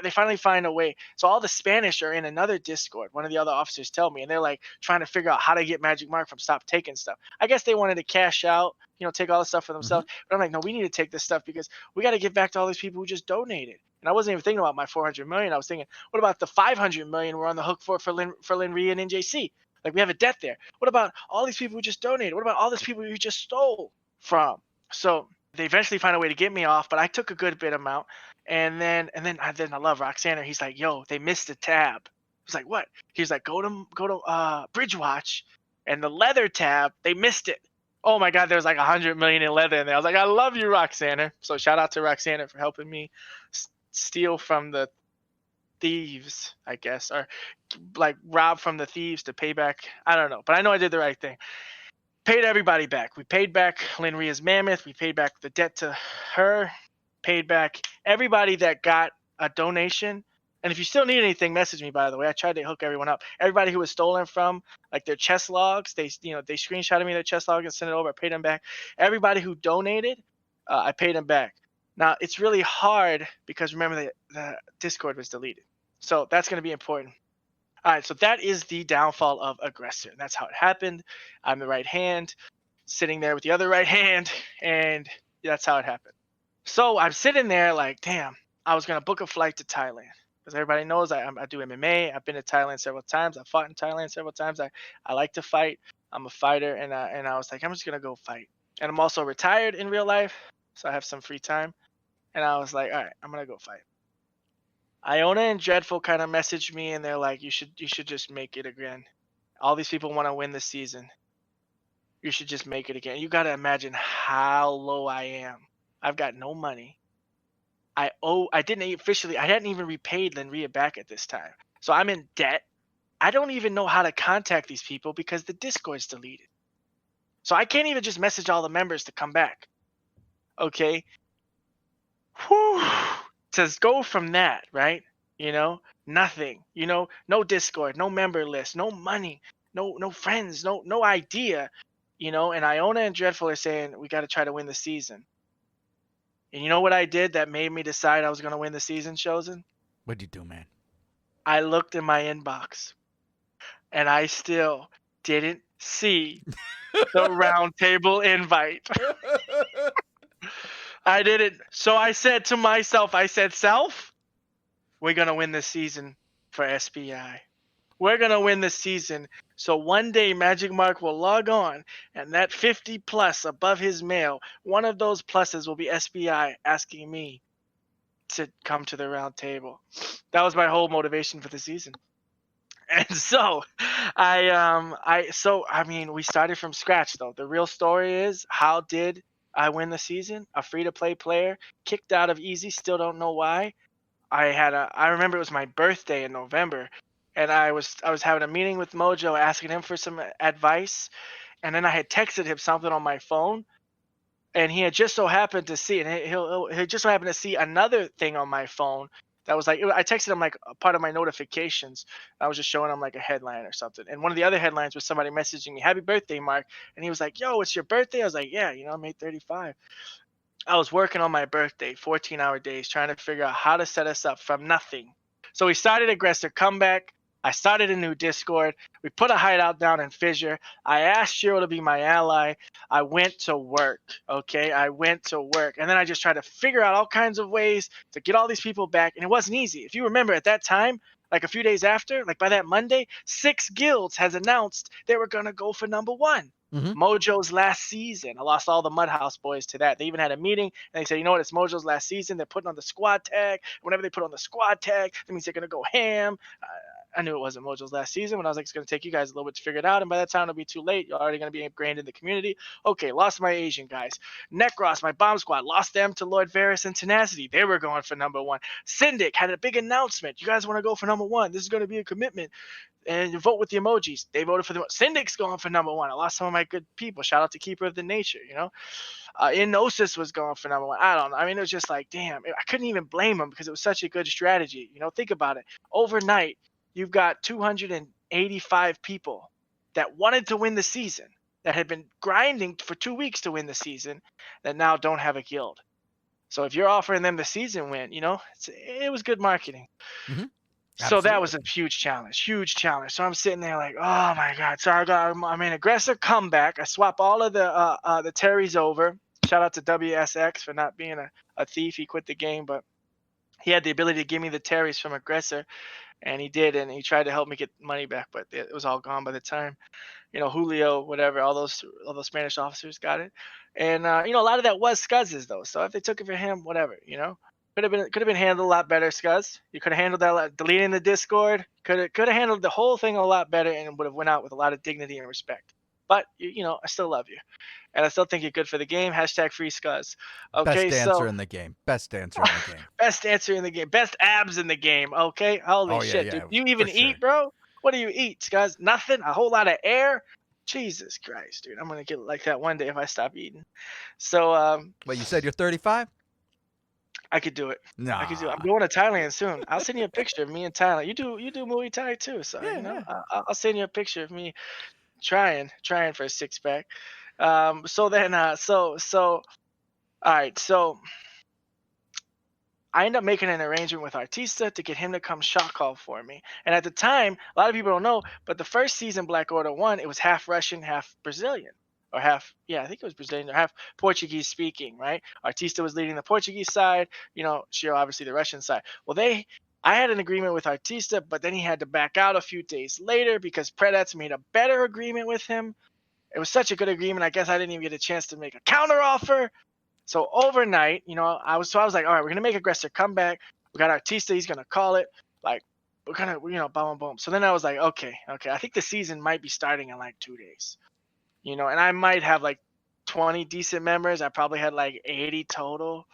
they finally find a way. So all the Spanish are in another Discord. One of the other officers tell me, and they're like trying to figure out how to get MagicMark from stop taking stuff. I guess they wanted to cash out, take all the stuff for themselves. But I'm like, no, we need to take this stuff because we got to give back to all these people who just donated. And I wasn't even thinking about my 400 million. I was thinking, what about the 500 million we're on the hook for Linry and NJC? Like we have a debt there. What about all these people who just donated? What about all these people who just stole from? So they eventually find a way to get me off, but I took a good bit amount. And then I love Roxanne. He's like, yo, they missed a tab. I was like, what? He's like, go to Bridge Watch and the leather tab, they missed it. Oh my God, there was like 100 million in leather in there. I was like, I love you, Roxanne. So shout out to Roxanne for helping me steal from the thieves, I guess, or like rob from the thieves to pay back. I don't know, but I know I did the right thing. Paid everybody back. We paid back Lynn Ria's Mammoth. We paid back the debt to her. Paid back everybody that got a donation. And if you still need anything, message me, by the way. I tried to hook everyone up. Everybody who was stolen from, like their chest logs, they screenshotted me their chest log and sent it over. I paid them back. Everybody who donated, I paid them back. Now, it's really hard because remember the Discord was deleted. So that's going to be important. All right, so that is the downfall of Aggressor. That's how it happened. I'm the right hand, sitting there with the other right hand, and that's how it happened. So I'm sitting there like, damn, I was going to book a flight to Thailand. Because everybody knows I do MMA. I've been to Thailand several times. I've fought in Thailand several times. I like to fight. I'm a fighter. And I was like, I'm just going to go fight. And I'm also retired in real life, so I have some free time. And I was like, all right, I'm going to go fight. Iona and Dreadful kind of messaged me, and they're like, you should just make it again. All these people want to win this season. You should just make it again. You got to imagine how low I am. I've got no money. I hadn't even repaid Linria back at this time. So I'm in debt. I don't even know how to contact these people because the Discord's deleted. So I can't even just message all the members to come back. Okay. Whew. To go from that, right? Nothing. No Discord, no member list, no money, no friends, no idea. And Iona and Dreadful are saying we got to try to win the season. And you know what I did that made me decide I was going to win the season, Shozen? What'd you do, man? I looked in my inbox, and I still didn't see the round table invite. I didn't. So I said to myself, self, we're going to win this season for SBI. We're going to win this season. So one day MagicMark will log on, and that 50 plus above his mail, one of those pluses will be SBI asking me to come to the round table. That was my whole motivation for the season. And so we started from scratch though. The real story is, how did I win the season? A free-to-play player kicked out of Easy, still don't know why. I remember it was my birthday in November, and I was having a meeting with Mojo asking him for some advice, and then I had texted him something on my phone, and he had just so happened to see, and he'll just so happened to see another thing on my phone that was like, I texted him like a part of my notifications. I was just showing him like a headline or something, and one of the other headlines was somebody messaging me, "Happy birthday, Mark," and he was like, "Yo, it's your birthday?" I was like, "Yeah, I made 35." I was working on my birthday, 14-hour days, trying to figure out how to set us up from nothing. So we started Aggressor Comeback. I started a new Discord. We put a hideout down in Fissure. I asked Shiro to be my ally. I went to work. Okay. I went to work. And then I just tried to figure out all kinds of ways to get all these people back. And it wasn't easy. If you remember at that time, like a few days after, like by that Monday, 6 guilds has announced they were going to go for #1. Mhm. Mojo's last season. I lost all the Mudhouse boys to that. They even had a meeting and they said, you know what, it's Mojo's last season. They're putting on the squad tag. Whenever they put on the squad tag, that means they're gonna go ham. I knew it wasn't Mojo's last season when I was like, it's gonna take you guys a little bit to figure it out. And by that time it'll be too late. You're already gonna be ingrained in the community. Okay, lost my Asian guys. Necros, my bomb squad, lost them to Lord Varus and Tenacity. They were going for #1. Syndic had a big announcement. You guys want to go for #1? This is gonna be a commitment. And you vote with the emojis. They voted for the Syndic's going for #1. I lost some of my good people. Shout out to Keeper of the Nature, Inosis was going for #1. I don't know. I mean, it was just like, damn, I couldn't even blame him because it was such a good strategy. Think about it. Overnight, you've got 285 people that wanted to win the season, that had been grinding for 2 weeks to win the season, that now don't have a guild. So if you're offering them the season win, it was good marketing. Mhm. So that was a huge challenge. So I'm sitting there like, oh my god. So I'm in Aggressor Comeback. I swap all of the Terrys over. Shout out to WSX for not being a thief. He quit the game, but he had the ability to give me the Terrys from Aggressor, and he did, and he tried to help me get money back, but it was all gone by the time. Julio, whatever, all those Spanish officers got it, and a lot of that was Scuzz's though. So if they took it for him, whatever. Could have been handled a lot better, Scuzz. You could have handled that, deleting the Discord. Could have handled the whole thing a lot better, and would have went out with a lot of dignity and respect. But I still love you, and I still think you're good for the game. # free Scuzz. Okay, Best so answer in the game. Best answer in the game. best answer in the game, best abs in the game. Okay, holy Oh, yeah, shit, yeah, dude. You even for eat, sure. bro? What do you eat, Scuzz? Nothing. A whole lot of air. Jesus Christ, dude. I'm gonna get like that one day if I stop eating. So Wait, you said you're 35? I could do it. Nah. I could do it. I'm going to Thailand soon. I'll send you a picture of me in Thailand. You do Muay Thai too, so Yeah, yeah. I'll send you a picture of me trying for a 6-pack. So then all right, so I end up making an arrangement with Artista to get him to come shot call for me. And at the time, a lot of people don't know, but the first season Black Order 1, it was half Russian, half Brazilian. Or half, yeah, I think it was Brazilian, or half Portuguese speaking, right? Artista was leading the Portuguese side, Shiro obviously the Russian side. Well, I had an agreement with Artista, but then he had to back out a few days later because Predats made a better agreement with him. It was such a good agreement, I guess I didn't even get a chance to make a counter offer. So overnight, I was like, all right, we're gonna make Aggressor come back. We got Artista, he's gonna call it. Like, we're gonna, boom, boom, boom. So then I was like, okay, I think the season might be starting in like 2 days. And I might have like 20 decent members. I probably had like 80 total.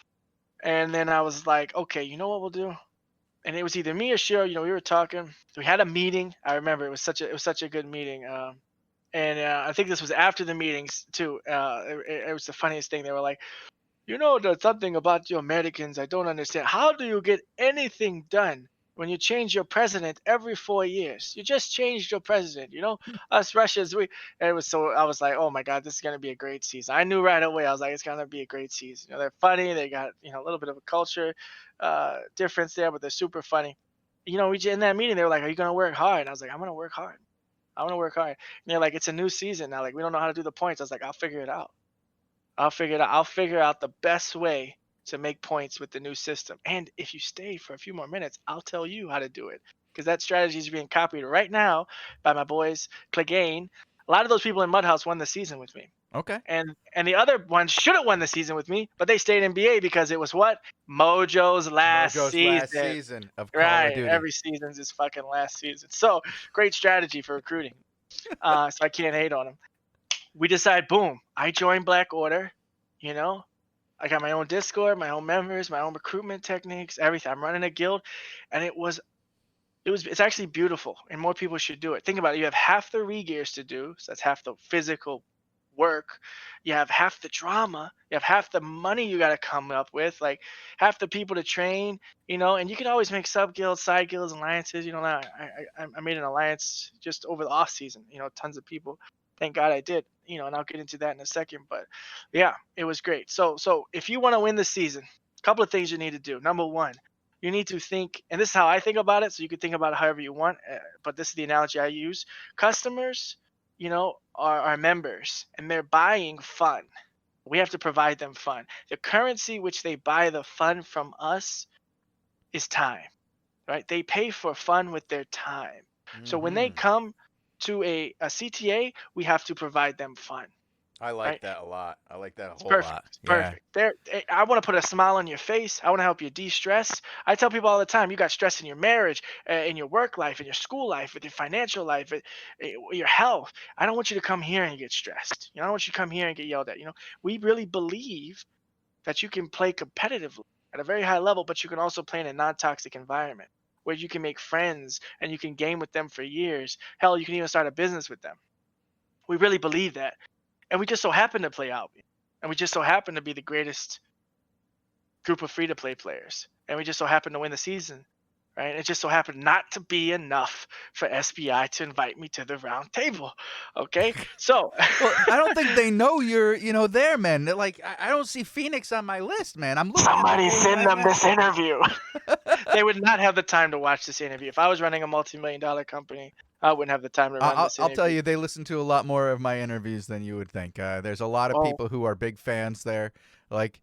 And then I was like, okay, you know what we'll do? And it was either me or Shiro. We were talking. We had a meeting. I remember it was such a good meeting. And I think this was after the meetings too. It was the funniest thing. They were like, there's something about you Americans I don't understand. How do you get anything done when you change your president every 4 years? You just changed your president, Us Russians, I was like, oh my God, this is going to be a great season. I knew right away. I was like, it's going to be a great season. They're funny. They got, a little bit of a culture difference there, but they're super funny. In that meeting, they were like, are you going to work hard? And I was like, I'm going to work hard. I want to work hard. And they're like, it's a new season now. Like, we don't know how to do the points. I was like, I'll figure it out. I'll figure out the best way to make points with the new system. And if you stay for a few more minutes, I'll tell you how to do it. Because that strategy is being copied right now by my boys, Clegane. A lot of those people in Mudhouse won the season with me. Okay. And the other ones should have won the season with me, but they stayed in BA because it was what? Mojo's last season. Of Call Right. of Duty. Every season's his fucking last season. So great strategy for recruiting. So I can't hate on him. We decide, boom, I join Black Order, I got my own Discord, my own members, my own recruitment techniques, everything. I'm running a guild, and it's actually beautiful, and more people should do it. Think about it. You have half the re-gears to do, so that's half the physical work, you have half the drama, you have half the money you got to come up with, like half the people to train, and you can always make sub guilds, side guilds, alliances. I made an alliance just over the off season, tons of people. Thank God I did, and I'll get into that in a second. But yeah, it was great. So if you want to win the season, a couple of things you need to do. Number one, you need to think, and this is how I think about it, so you can think about it however you want, but this is the analogy I use. Customers, are members, and they're buying fun. We have to provide them fun. The currency which they buy the fun from us is time, right? They pay for fun with their time. So when they Mhm. come to a CTA, we have to provide them fun. I like Right? that a lot. I like that a It's whole perfect. lot. It's Yeah. perfect. I want to put a smile on your face. I want to help you de-stress. I tell people all the time, you got stress in your marriage, in your work life, in your school life, with your financial life, your health. I don't want you to come here and get stressed. I don't want you to come here and get yelled at. We really believe that you can play competitively at a very high level, but you can also play in a non-toxic environment where you can make friends and you can game with them for years. Hell, you can even start a business with them. We really believe that. And we just so happen to play Albion. And we just so happen to be the greatest group of free-to-play players. And we just so happen to win the season. Right? It just so happened not to be enough for SBI to invite me to the round table. Okay? So Well, I don't think they know you're, there, man. They're like, I don't see Phoenix on my list, man. I'm looking at the somebody game send right them now. this interview. They would not have the time to watch this interview. If I was running a multi-million-dollar company, I wouldn't have the time to run this I'll interview. tell you, they listen to a lot more of my interviews than you would think. There's a lot of Oh, people who are big fans there. Like,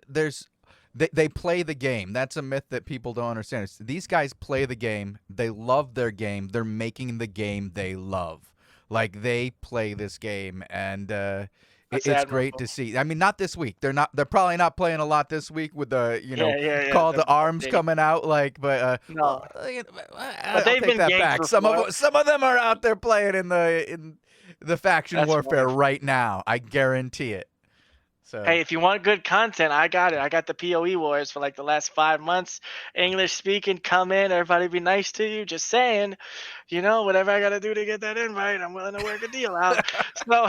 there's they play the game. That's a myth that people don't understand. These guys play the game. They love their game. They're making the game they love. Like, they play this game, and that's it's great admirable. to see. I mean, not this week. They're probably not playing a lot this week with the Yeah. Call The to Arms update. coming out. Like, but No. I'll they've take been that ganked back. before. Some of them are out there playing in the faction That's warfare wonderful. right now. I guarantee it. So Hey, if you want good content, I got it. I got the PoE Wars for like the last 5 months. English speaking, come in. Everybody be nice to you. Just saying, whatever I got to do to get that invite, I'm willing to work a deal out. So,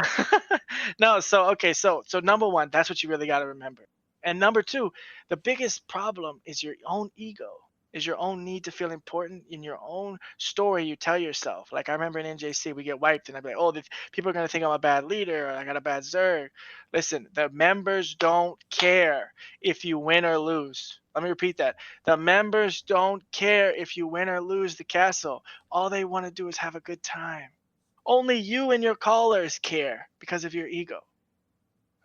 no, so, okay. So number one, that's what you really got to remember. And number two, the biggest problem is your own ego, is your own need to feel important in your own story you tell yourself. Like I remember in NJC, we get wiped and I'd be like, oh, people are going to think I'm a bad leader or I got a bad Zerg. Listen, the members don't care if you win or lose. Let me repeat that. The members don't care if you win or lose the castle. All they want to do is have a good time. Only you and your callers care because of your ego.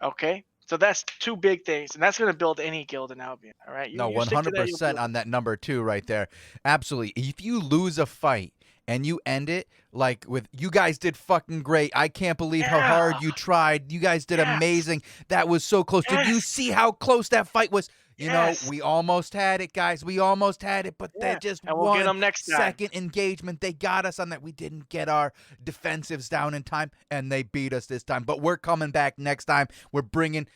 Okay? So that's two big things, and that's going to build any guild in Albion. All right? no, You stick to that, you'll 100% build on that number 2 right there. Absolutely. If you lose a fight and you end it like with, you guys did fucking great. I can't believe how hard Yeah. you tried. You guys did Yes. amazing. That was so close. Did you Yes. see how close that fight was? Yes. We almost had it, guys. We almost had it, but Yeah. they just And we'll get one them next time. second engagement. They got us on that. We didn't get our defensives down in time, and they beat us this time. But we're coming back next time. We're bringing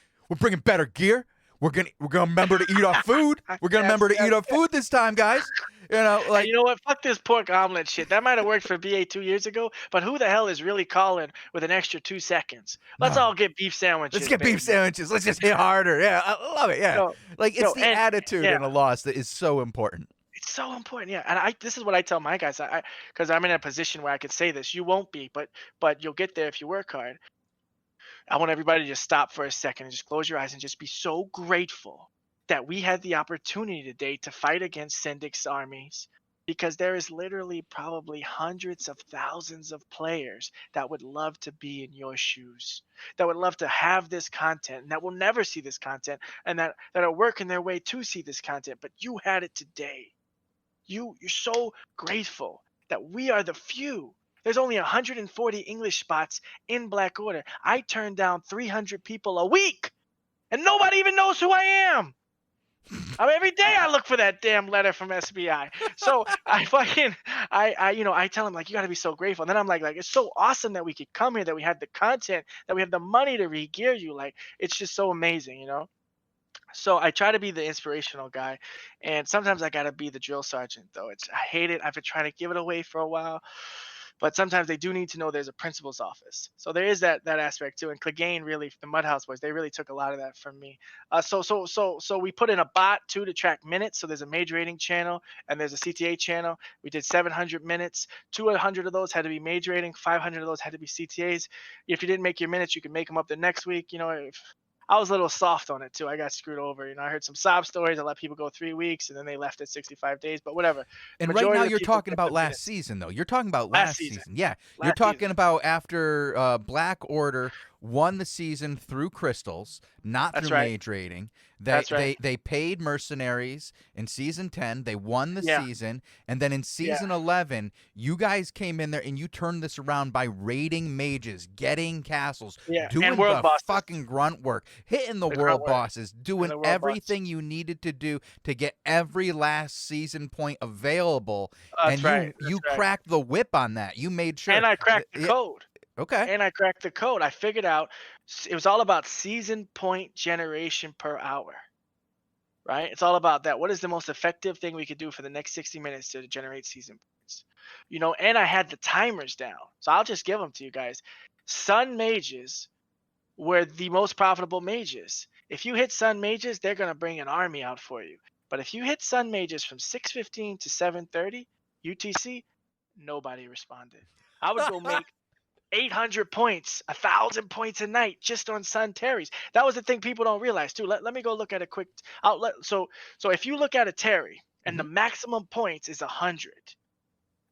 better gear. We're gonna remember to eat our food. We're gonna remember to eat our food this time, guys. And you know what? Fuck this pork omelet shit. That might have worked for BA 2 years ago, but who the hell is really calling with an extra 2 seconds? Let's No. all get beef sandwiches. Let's get baby. beef sandwiches. Let's just hit harder. Yeah, I love it. Yeah, No, like it's no, the and attitude yeah, in a loss that is so important. it's so important. Yeah, and this is what I tell my guys. Because I'm in a position where I can say this. You won't be, but you'll get there if you work hard. I want everybody to just stop for a second and just close your eyes and just be so grateful that we had the opportunity today to fight against Syndic's armies, because there is literally probably hundreds of thousands of players that would love to be in your shoes, that would love to have this content and that will never see this content, and that are working their way to see this content, but you had it today. You're so grateful that we are the few. There's only 140 English spots in Black Order. I turn down 300 people a week, and nobody even knows who I am. Every day I look for that damn letter from SBI. So I tell him, like, you got to be so grateful. And then I'm like, it's so awesome that we could come here, that we have the content, that we have the money to re-gear you. Like, it's just so amazing. So I try to be the inspirational guy, and sometimes I gotta be the drill sergeant. Though I hate it. I've been trying to give it away for a while, but sometimes they do need to know there's a principal's office. So there is that aspect too. And Clegane really, the Mudhouse boys, they really took a lot of that from me. So we put in a bot too to track minutes. So there's a mage rating channel and there's a CTA channel. We did 700 minutes. 200 of those had to be mage rating. 500 of those had to be CTAs. If you didn't make your minutes, you can make them up the next week. You know, if I was a little soft on it too. I got screwed over. You know, I heard some sob stories. I let people go 3 weeks and then they left at 65 days. But whatever. And right now of the you're people talking kept about the last minutes. season, though. You're talking about Last last season. season. Yeah. You're Last talking season. about after Black Order won the season through crystals, not That's through right. mage rating. That's right. They paid mercenaries in season 10. They won the Yeah. season. And then in season 11, you guys came in there and you turned this around by raiding mages, getting castles, Yeah. doing And world the bosses. fucking grunt work, hitting the The grunt world work. bosses, doing the world everything you needed to do to get every last season point available. That's And right. you That's right. cracked the whip on that. You made sure. And I cracked the Yeah, code. okay. And I cracked the code. I figured out it was all about season point generation per hour. Right? It's all about that. What is the most effective thing we could do for the next 60 minutes to generate season points? You know, and I had the timers down. So I'll just give them to you guys. Sun mages were the most profitable mages. If you hit Sun mages, they're going to bring an army out for you. But if you hit Sun mages from 6:15 to 7:30 UTC, nobody responded. I would go make 800 points, 1,000 points a night just on Sun Terries. That was the thing people don't realize too. Let me go look at a quick outlet. So if you look at a Terry and the maximum points is 100,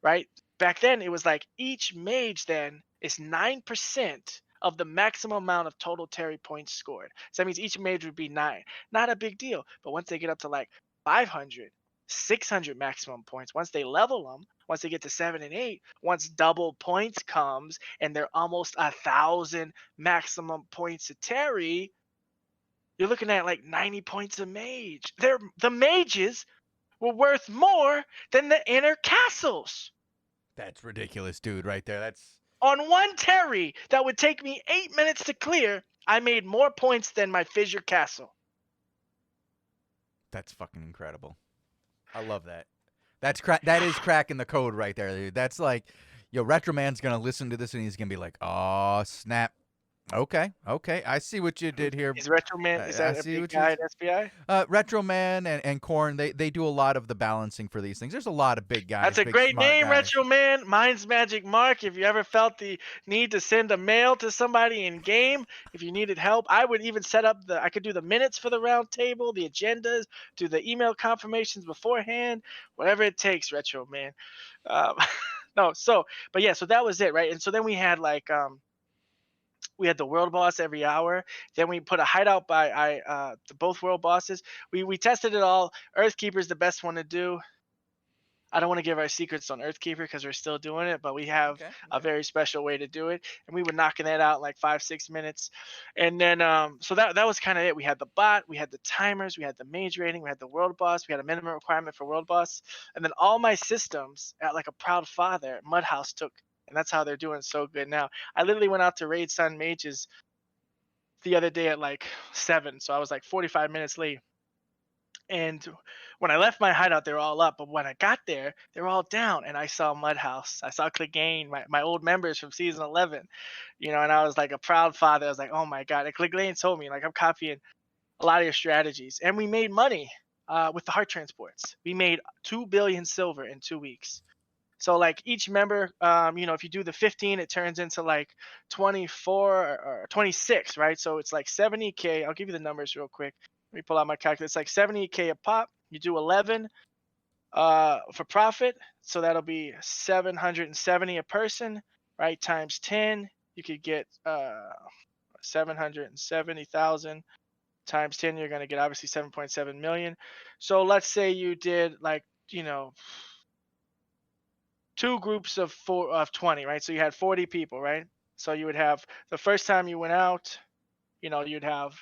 right? Back then it was like each mage then is 9% of the maximum amount of total Terry points scored. So that means each mage would be 9. Not a big deal. But once they get up to like 500, 600 maximum points, once they level them, once they get to 7 and 8, once double points comes and they're almost 1,000 maximum points a Terry, you're looking at like 90 points a mage. The mages were worth more than the inner castles. That's ridiculous, dude, right there. That's On one Terry that would take me 8 minutes to clear, I made more points than my Fissure Castle. That's fucking incredible. I love that. That is cracking the code right there, dude. That's like, yo, Retro Man's gonna listen to this and he's gonna be like, oh snap. Okay, I see what you did here. Is Retro Man, is that a big guy at SBI? Retro Man and Corn, they do a lot of the balancing for these things. There's a lot of big guys. That's a big, great smart name, guys. Retro Man. Mine's MagicMark. If you ever felt the need to send a mail to somebody in game, if you needed help, I would even set up I could do the minutes for the round table, the agendas, do the email confirmations beforehand, whatever it takes, Retro Man. No, so that was it, right? And so then we had like we had the world boss every hour. Then we put a hideout by both world bosses. We tested it all. Earthkeeper's the best one to do. I don't want to give our secrets on Earthkeeper because we're still doing it, but we have a very special way to do it. And we were knocking that out in like 5-6 minutes. And then so that was kind of it. We had the bot, we had the timers, we had the mage rating, we had the world boss, we had a minimum requirement for world boss. And then all my systems at like a proud father, Mudhouse took. And that's how they're doing so good now. I literally went out to raid Sun Mages the other day at like 7. So I was like 45 minutes late. And when I left my hideout, they were all up. But when I got there, they were all down. And I saw Mudhouse. I saw Clegane, my old members from season 11. You know, and I was like a proud father. I was like, oh my God. And Clegane told me, like, I'm copying a lot of your strategies. And we made money with the heart transports. We made 2 billion silver in 2 weeks. So like each member, you know, if you do the 15, it turns into like 24 or 26, right? So it's like 70K. I'll give you the numbers real quick. Let me pull out my calculator. It's like 70K a pop. You do 11 for profit. So that'll be 770 a person, right? Times 10, you could get 770,000 times 10. You're going to get obviously 7.7 million. So let's say you did like, you know, 2 groups of 20, right? So you had 40 people, right? So you would have the first time you went out, you know, you'd have,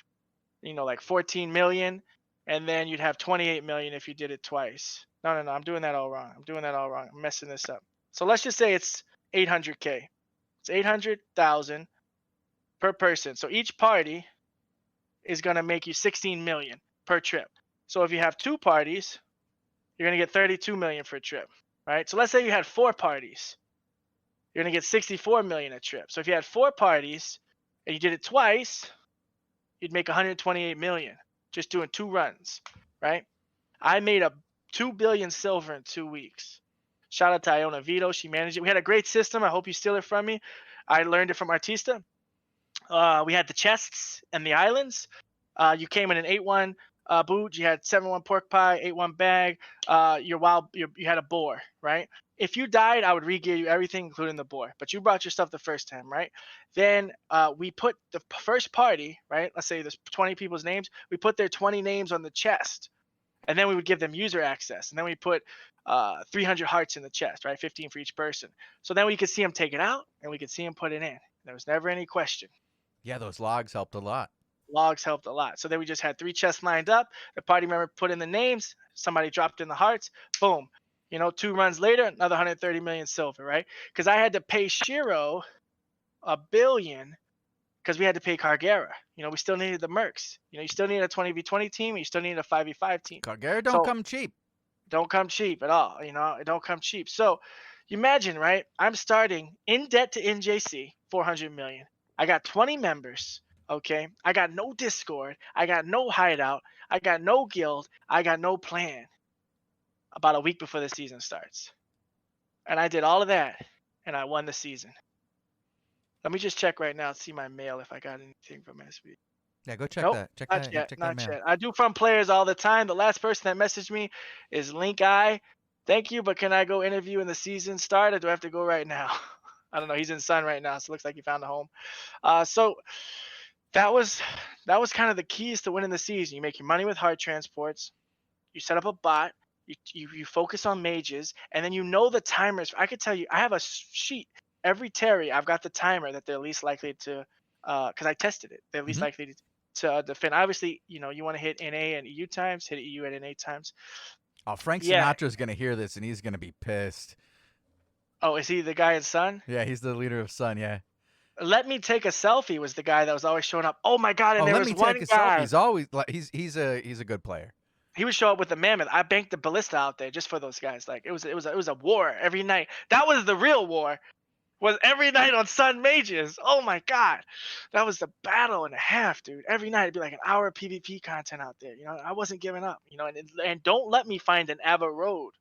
you know, like 14 million, and then you'd have 28 million if you did it twice. No, I'm doing that all wrong. I'm messing this up. So let's just say it's 800K. It's 800,000 per person. So each party is going to make you 16 million per trip. So if you have 2 parties, you're going to get 32 million for a trip. Right? So let's say you had 4 parties. you're gonna get 64 million a trip. So if you had 4 parties and you did it twice, you'd make 128 million just doing 2 runs, right? I made a 2 billion silver in 2 weeks. Shout out to Iona Vito. She managed it. We had a great system. I hope you steal it from me. I learned it from Artista. We had the chests and the islands. You came in an 8-1 boot. You had 7-1 pork pie, 8-1 bag. You had a boar, right? If you died, I would re-gear you everything, including the boar. But you brought your stuff the first time, right? Then we put the first party, right? Let's say there's 20 people's names. We put their 20 names on the chest, and then we would give them user access. And then we put 300 hearts in the chest, right? 15 for each person. So then we could see them take it out, and we could see them put it in. There was never any question. Yeah, those logs helped a lot. Logs helped a lot. So then we just had 3 chests lined up. The party member put in the names. Somebody dropped in the hearts. Boom. 2 runs later, another 130 million silver, right? Because I had to pay Shiro $1 billion because we had to pay Cargera. We still needed the mercs. You still needed a 20v20 team. And you still needed a 5v5 team. Cargera don't come cheap. Don't come cheap at all. It don't come cheap. So you imagine, right? I'm starting in debt to NJC, 400 million. I got 20 members. Okay, I got no Discord, I got no hideout, I got no guild, I got no plan. About a week before the season starts, and I did all of that, and I won the season. Let me just check right now, see my mail if I got anything from SB. Yeah, go check Nope, that. Check not that. yet, Check not that mail. yet. I do from players all the time. The last person that messaged me is Link Eye. Thank you, but can I go interview when the season start, or do I have to go right now? I don't know. He's in Sun right now, so it looks like he found a home. So that was kind of the keys to winning the season. You make your money with hard transports. You set up a bot. You focus on mages, and then the timers. I could tell you, I have a sheet. Every Terry, I've got the timer that they're least likely to, because I tested it. They're least likely to defend. Obviously, you want to hit NA and EU times, hit EU at NA times. Oh, Frank Yeah. Sinatra's gonna hear this, and he's gonna be pissed. Oh, is he the guy in Sun? Yeah, he's the leader of Sun. Yeah. Let me take a selfie was the guy that was always showing up. Oh my god! And there let was me one take a guy. selfie. He's always like he's a good player. He would show up with the mammoth. I banked the ballista out there just for those guys. Like it was a war every night. That was the real war. Was every night on Sun Mages. Oh my god, that was the battle and a half, dude. Every night it'd be like an hour of PvP content out there. I wasn't giving up. And don't let me find an Ava road.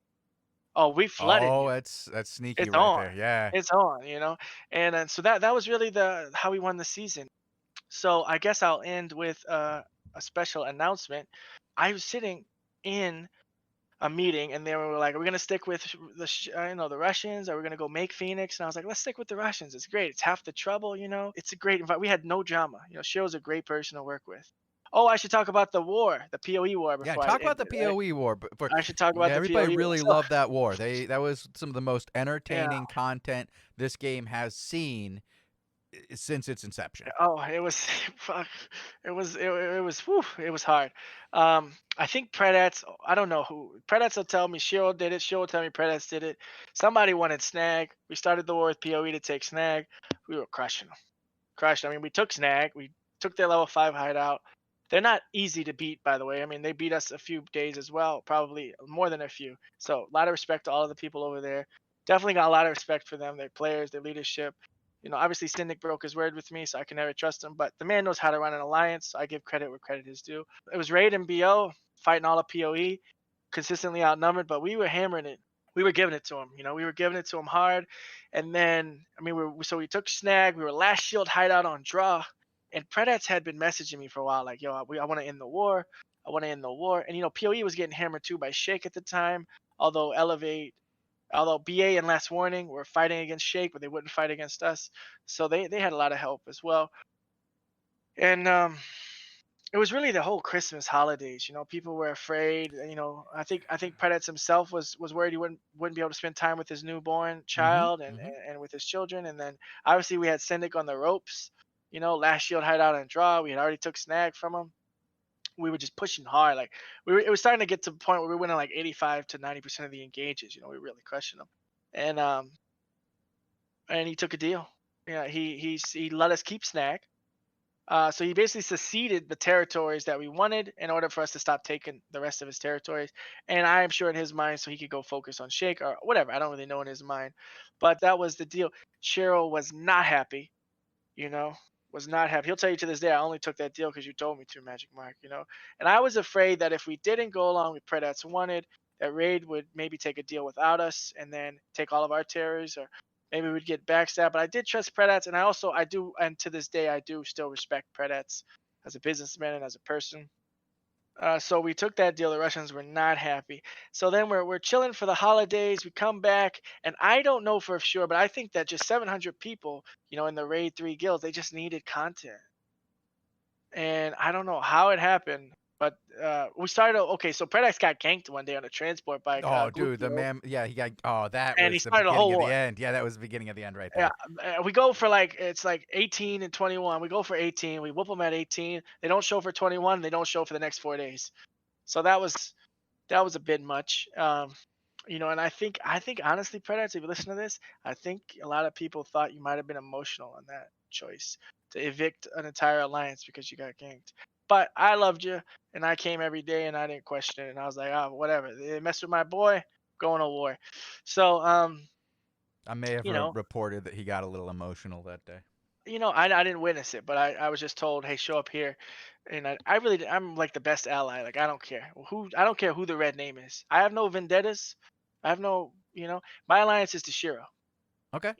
Oh, we flooded. Oh, that's sneaky It's right on. there. Yeah. It's on. And so that was really how we won the season. So I guess I'll end with a special announcement. I was sitting in a meeting, and they were like, "Are we gonna stick with the Russians? Are we gonna go make Phoenix?" And I was like, "Let's stick with the Russians. It's great. It's half the trouble. It's a great environment. We had no drama. Shiro's a great person to work with." Oh, I should talk about the war, the PoE war. Yeah, Before talk about the right? PoE war. I should talk about the everybody PoE really war. loved that war. That was some of the most entertaining content this game has seen since its inception. Oh, it was, fuck, it was hard. I think Predats. I don't know who. Predats will tell me Shiro did it. Shiro will tell me Predats did it. Somebody wanted Snag. We started the war with PoE to take Snag. We were crushing them. I mean, we took Snag. We took their level 5 hideout. They're not easy to beat, by the way. I mean, they beat us a few days as well, probably more than a few. So a lot of respect to all of the people over there. Definitely got a lot of respect for them, their players, their leadership. Obviously Syndic broke his word with me, so I can never trust him. But the man knows how to run an alliance, so I give credit where credit is due. It was Raid and BO fighting all of PoE, consistently outnumbered, but we were hammering it. We were giving it to him. We were giving it to him hard. And then, I mean, we took Snag. We were last shield hideout on draw. And Predats had been messaging me for a while, like, yo, I want to end the war. I want to end the war. And, PoE was getting hammered too by Shake at the time, although BA and Last Warning were fighting against Shake, but they wouldn't fight against us. So they had a lot of help as well. And it was really the whole Christmas holidays. People were afraid. I think Predats himself was worried he wouldn't be able to spend time with his newborn child and with his children. And then obviously we had Syndic on the ropes. Last shield hideout and draw. We had already took Snag from him. We were just pushing hard. Like it was starting to get to the point where we were winning like 85 to 90% of the engages. We were really crushing them. And he took a deal. Yeah, he let us keep Snag. So he basically seceded the territories that we wanted in order for us to stop taking the rest of his territories. And I am sure in his mind, so he could go focus on Shake or whatever. I don't really know in his mind, but that was the deal. Shiro was not happy, you know, was not happy. He'll tell you to this day, I only took that deal because you told me to, Magic Mark, you know. And I was afraid that if we didn't go along with Predats wanted, that Raid would maybe take a deal without us and then take all of our terrors, or maybe we'd get backstabbed. But I did trust Predats, and I do, and to this day, I do still respect Predats as a businessman and as a person. So we took that deal. The Russians were not happy. So then we're chilling for the holidays. We come back, and I don't know for sure, but I think that just 700 people, you know, in the Raid 3 guilds, they just needed content. And I don't know how it happened, but we started. Okay, so Predax got ganked one day on a transport bike. Oh, dude, the Glutio, man. Yeah, he got. Oh, that and he was the started a whole beginning of the war. end. Yeah, that was the beginning of the end right Yeah, there. we go for like it's like 18 and 21. We go for 18. We whoop them at 18. They don't show for 21. They don't show for the next 4 days. So that was a bit much. You know, and I think honestly, Predators, if you listen to this, I think a lot of people thought you might have been emotional on that choice to evict an entire alliance because you got ganked. But I loved you, and I came every day, and I didn't question it, and I was like, oh, whatever. They messed with my boy, going to war. So, I may have you know, reported that he got a little emotional that day. I didn't witness it, but I was just told, hey, show up here, and I'm like the best ally. Like I don't care who the red name is. I have no vendettas. I have no, my alliance is to Shiro. Okay.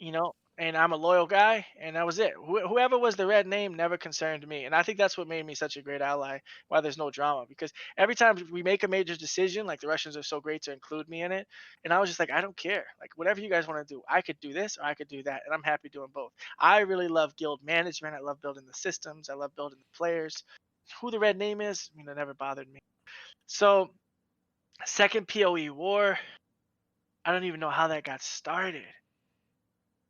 And I'm a loyal guy, and that was it. Whoever was the red name never concerned me, and I think that's what made me such a great ally. Why there's no drama, because every time we make a major decision, like the Russians are so great to include me in it, and I was just like, I don't care, like whatever you guys want to do, I could do this or I could do that, and I'm happy doing both. I really love guild management. I love building the systems. I love building the players. Who the red name is, it never bothered me. So, second PoE war, I don't even know how that got started.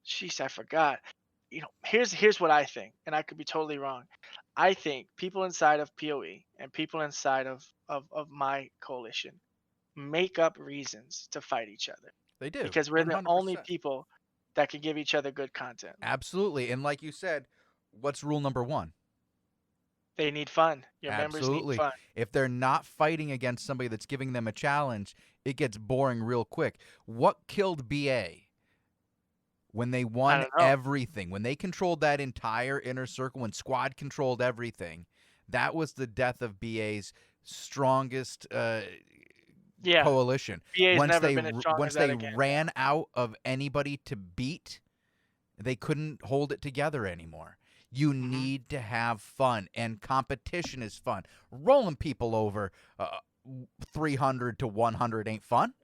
Jeez, I forgot. Here's what I think, and I could be totally wrong. I think people inside of PoE and people inside of my coalition make up reasons to fight each other They do. because we're the only 100%. people that can give each other good content. Absolutely. And like you said, what's rule number one? They need fun. Your members need Absolutely. fun. If they're not fighting against somebody that's giving them a challenge, it gets boring real quick. What killed BA? When they won don't know. everything, when they controlled that entire inner circle, when squad controlled everything, that was the death of BA's strongest Yeah, coalition. BA's Once never they been as strong as that they again. ran out of anybody to beat, they couldn't hold it together anymore. You need to have fun, and competition is fun. Rolling people over 300 to 100 ain't fun.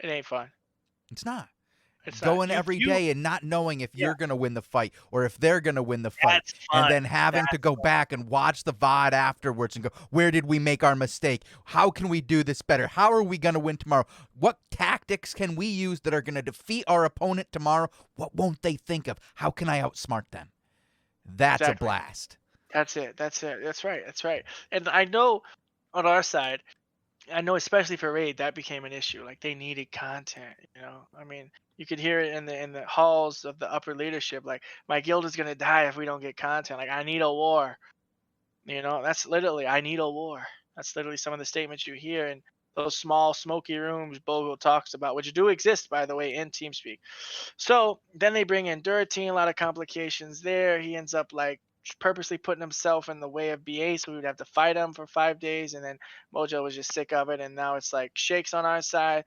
It ain't fun. It's not. It's Going not. every day and not knowing if you're going to win the fight or if they're going to win the fight. That's fun. And then having to go back and watch the VOD afterwards and go, where did we make our mistake? How can we do this better? How are we going to win tomorrow? What tactics can we use that are going to defeat our opponent tomorrow? What won't they think of? How can I outsmart them? That's Exactly. a blast. That's it. That's right. That's right. And I know on our side, I know especially for Raid, that became an issue. Like they needed content, I mean, you could hear it in the halls of the upper leadership. Like my guild is gonna die if we don't get content. Like I need a war. That's literally I need a war. That's literally some of the statements you hear in those small smoky rooms Bogul talks about, which do exist by the way in TeamSpeak. So then they bring in Duratine, a lot of complications there. He ends up like purposely putting himself in the way of BA, so we would have to fight him for 5 days, and then Mojo was just sick of it, and now it's like Shakes on our side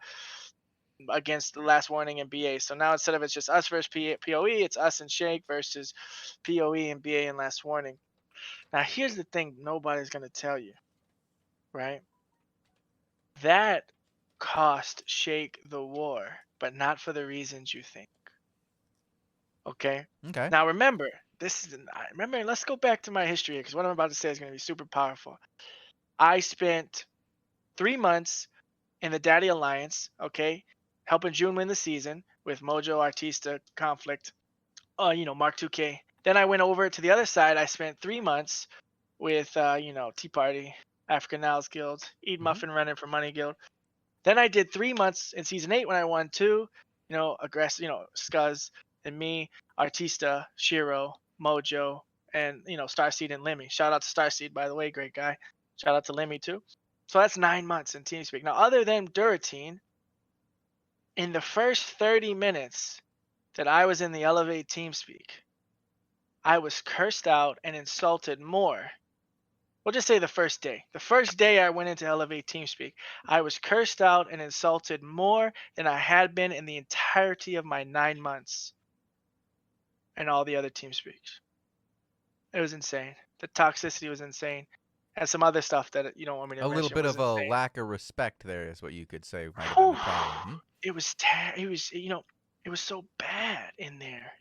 against the Last Warning and BA. So now instead of it's just us versus PoE, it's us and Shake versus PoE and BA and Last Warning. Now here's the thing nobody's gonna tell you, right? That cost Shake the war, but not for the reasons you think. Okay. Okay. Now remember, let's go back to my history because what I'm about to say is going to be super powerful. I spent 3 months in the Daddy Alliance, okay, helping June win the season with Mojo, Artista, Conflict, Mark 2K. Then I went over to the other side. I spent 3 months with, Tea Party, African Niles Guild, Eat Muffin running for Money Guild. Then I did 3 months in season 8 when I won 2, Aggressive, Scuzz, and me, Artista, Shiro, Mojo, and Starseed and Lemmy. Shout out to Starseed, by the way, great guy. Shout out to Lemmy too. So that's 9 months in TeamSpeak. Now, other than Duratine, in the first 30 minutes that I was in the Elevate TeamSpeak, I was cursed out and insulted more. We'll just say the first day. The first day I went into Elevate TeamSpeak, I was cursed out and insulted more than I had been in the entirety of my 9 months and all the other TeamSpeaks. It was insane. The toxicity was insane. And some other stuff that you don't want me to A mention. little bit was of a insane. lack of respect there is what you could say might have been the problem. It was it was so bad in there,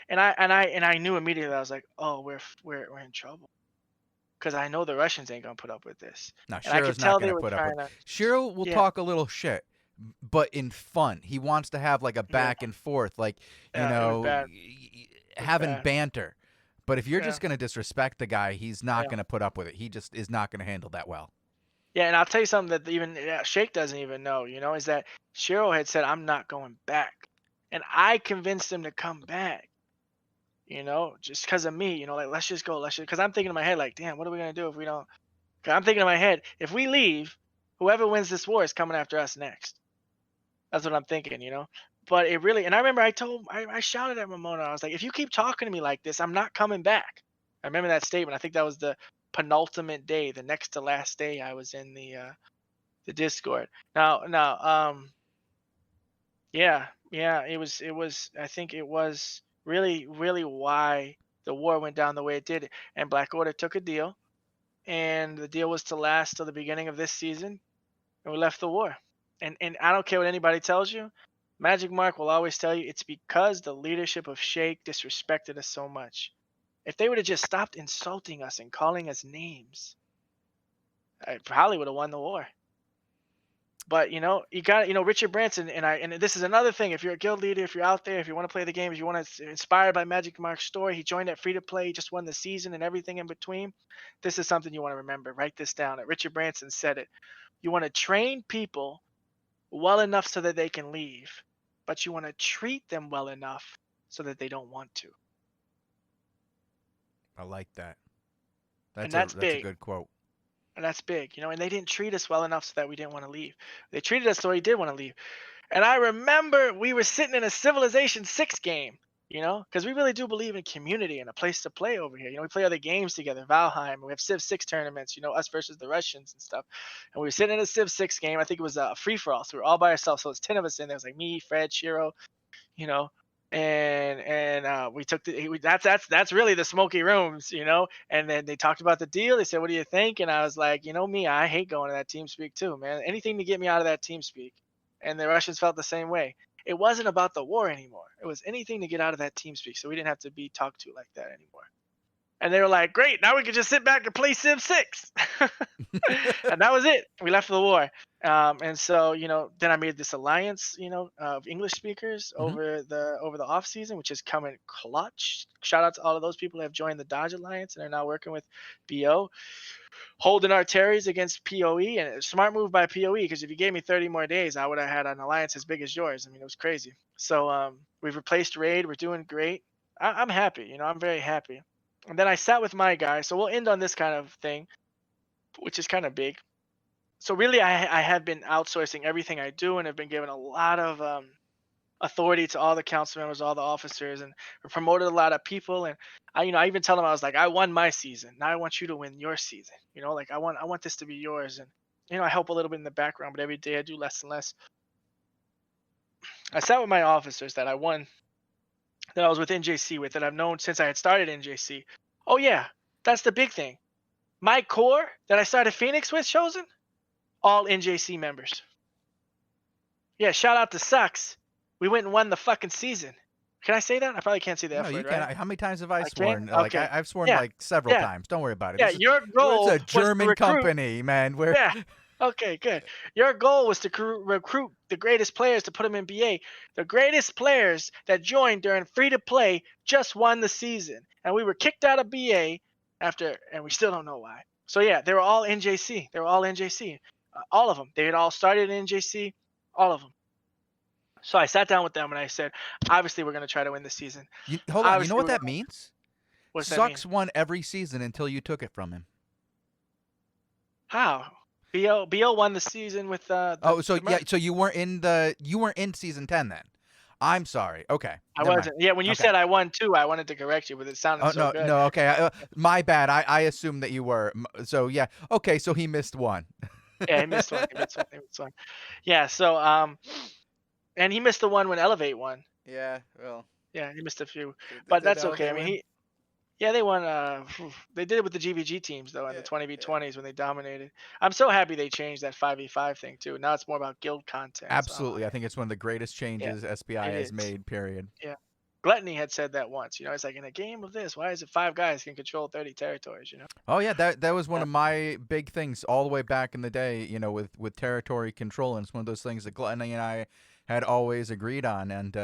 and I knew immediately. I was like, oh, we're in trouble, because I know the Russians ain't gonna put up with this. No, And I could Shiro's tell not they going to were put up trying with to. Shiro will Yeah. talk a little shit, but in fun. He wants to have like a back and forth, like, you Yeah, it was know, bad. having bad. banter. But if you're Yeah. just going to disrespect the guy, he's not Yeah. going to put up with it. He just is not going to handle that well. Yeah, and I'll tell you something that even Shake doesn't even know, is that Shiro had said, I'm not going back. And I convinced him to come back, just because of me, like, let's just go. Because I'm thinking in my head, like, damn, what are we going to do if we don't? Because I'm thinking in my head, if we leave, whoever wins this war is coming after us next. That's what I'm thinking, But it really, and I remember I shouted at Ramona. I was like, if you keep talking to me like this, I'm not coming back. I remember that statement. I think that was the penultimate day, the next to last day I was in the Discord. Yeah, it was I think it was really, really why the war went down the way it did. And Black Order took a deal, and the deal was to last till the beginning of this season, and we left the war. And I don't care what anybody tells you, MagicMark will always tell you it's because the leadership of Shake disrespected us so much. If they would have just stopped insulting us and calling us names, I probably would have won the war. But you got Richard Branson and this is another thing. If you're a guild leader, if you're out there, if you want to play the game, if you want to inspired by MagicMark's story, he joined at free to play, he just won the season and everything in between. This is something you want to remember. Write this down. Richard Branson said it. You want to train people well enough so that they can leave, but you want to treat them well enough so that they don't want to. I like that. That's big. A good quote. And that's big, and they didn't treat us well enough so that we didn't want to leave. They treated us so we did want to leave. And I remember we were sitting in a Civilization 6 game, because we really do believe in community and a place to play over here. We play other games together, Valheim, we have Civ 6 tournaments, us versus the Russians and stuff. And we were sitting in a Civ 6 game. I think it was a free-for-all, so we were all by ourselves. So it's 10 of us in there. It was like me, Fred, Shiro, and we took that's really the smoky rooms, and then they talked about the deal. They said, what do you think? And I was like, me, I hate going to that TeamSpeak too, man. Anything to get me out of that TeamSpeak. And the Russians felt the same way. It wasn't about the war anymore. It was anything to get out of that TeamSpeak, so we didn't have to be talked to like that anymore. And they were like, great, now we can just sit back and play Civ 6. And that was it. We left the war. And so, then I made this alliance, of English speakers over the off season, which is coming clutch. Shout out to all of those people who have joined the Dodge Alliance and are now working with BO, holding our Terries against PoE. And a smart move by PoE, because if you gave me 30 more days, I would have had an alliance as big as yours. I mean, it was crazy. So we've replaced Raid. We're doing great. I'm happy. I'm very happy. And then I sat with my guy. So we'll end on this kind of thing, which is kind of big. So really, I have been outsourcing everything I do, and have been given a lot of authority to all the council members, all the officers, and we promoted a lot of people. And I even tell them, I was like, I won my season. Now I want you to win your season. Like I want this to be yours. And I help a little bit in the background, but every day I do less and less. I sat with my officers that I won, that I was with NJC with, that I've known since I had started NJC. Oh yeah, that's the big thing. My core that I started Phoenix with, Shozen, all NJC members. Yeah, shout out to Sucks. We went and won the fucking season. Can I say that? I probably can't say the F word, you right? Can. How many times have I can? sworn? Like Okay. I've sworn Yeah. like several Yeah. times. Don't worry about it. Yeah, your goal It's a German was to recruit. company, man. Yeah. Okay, good. Your goal was to recruit the greatest players to put them in BA. The greatest players that joined during free to play just won the season, and we were kicked out of BA after, and we still don't know why. So yeah, they were all NJC. All of them. They had all started in NJC. All of them. So I sat down with them and I said, obviously we're going to try to win this season. Hold on. You know what that means? What's that mean? Sucks won every season until you took it from him. How? BO won the season with Oh, so the Merc. so you weren't in season 10 then. I'm sorry. Okay. I Never wasn't. mind. Yeah, when you Okay. said I won too, I wanted to correct you, but it sounded Oh, so no, good. no, okay. My bad. I assumed that you were. So yeah. Okay, so he missed one. Yeah, he missed one. He missed one. He missed one. Yeah. So and he missed the one when Elevate won. Yeah, well. Yeah, he missed a few, Did but that's Elevate okay. I mean, win? yeah, they won. They did it with the GVG teams though, in the 20v20s when they dominated. I'm so happy they changed that 5v5 thing too. Now it's more about guild content. Absolutely. So, I think it's one of the greatest changes SPI it has is. made, period. Yeah. Gluttony had said that once. It's like, in a game of this, why is it 5 guys can control 30 territories? Oh yeah, that was one of my big things all the way back in the day, with territory control, and it's one of those things that Gluttony and I had always agreed on, and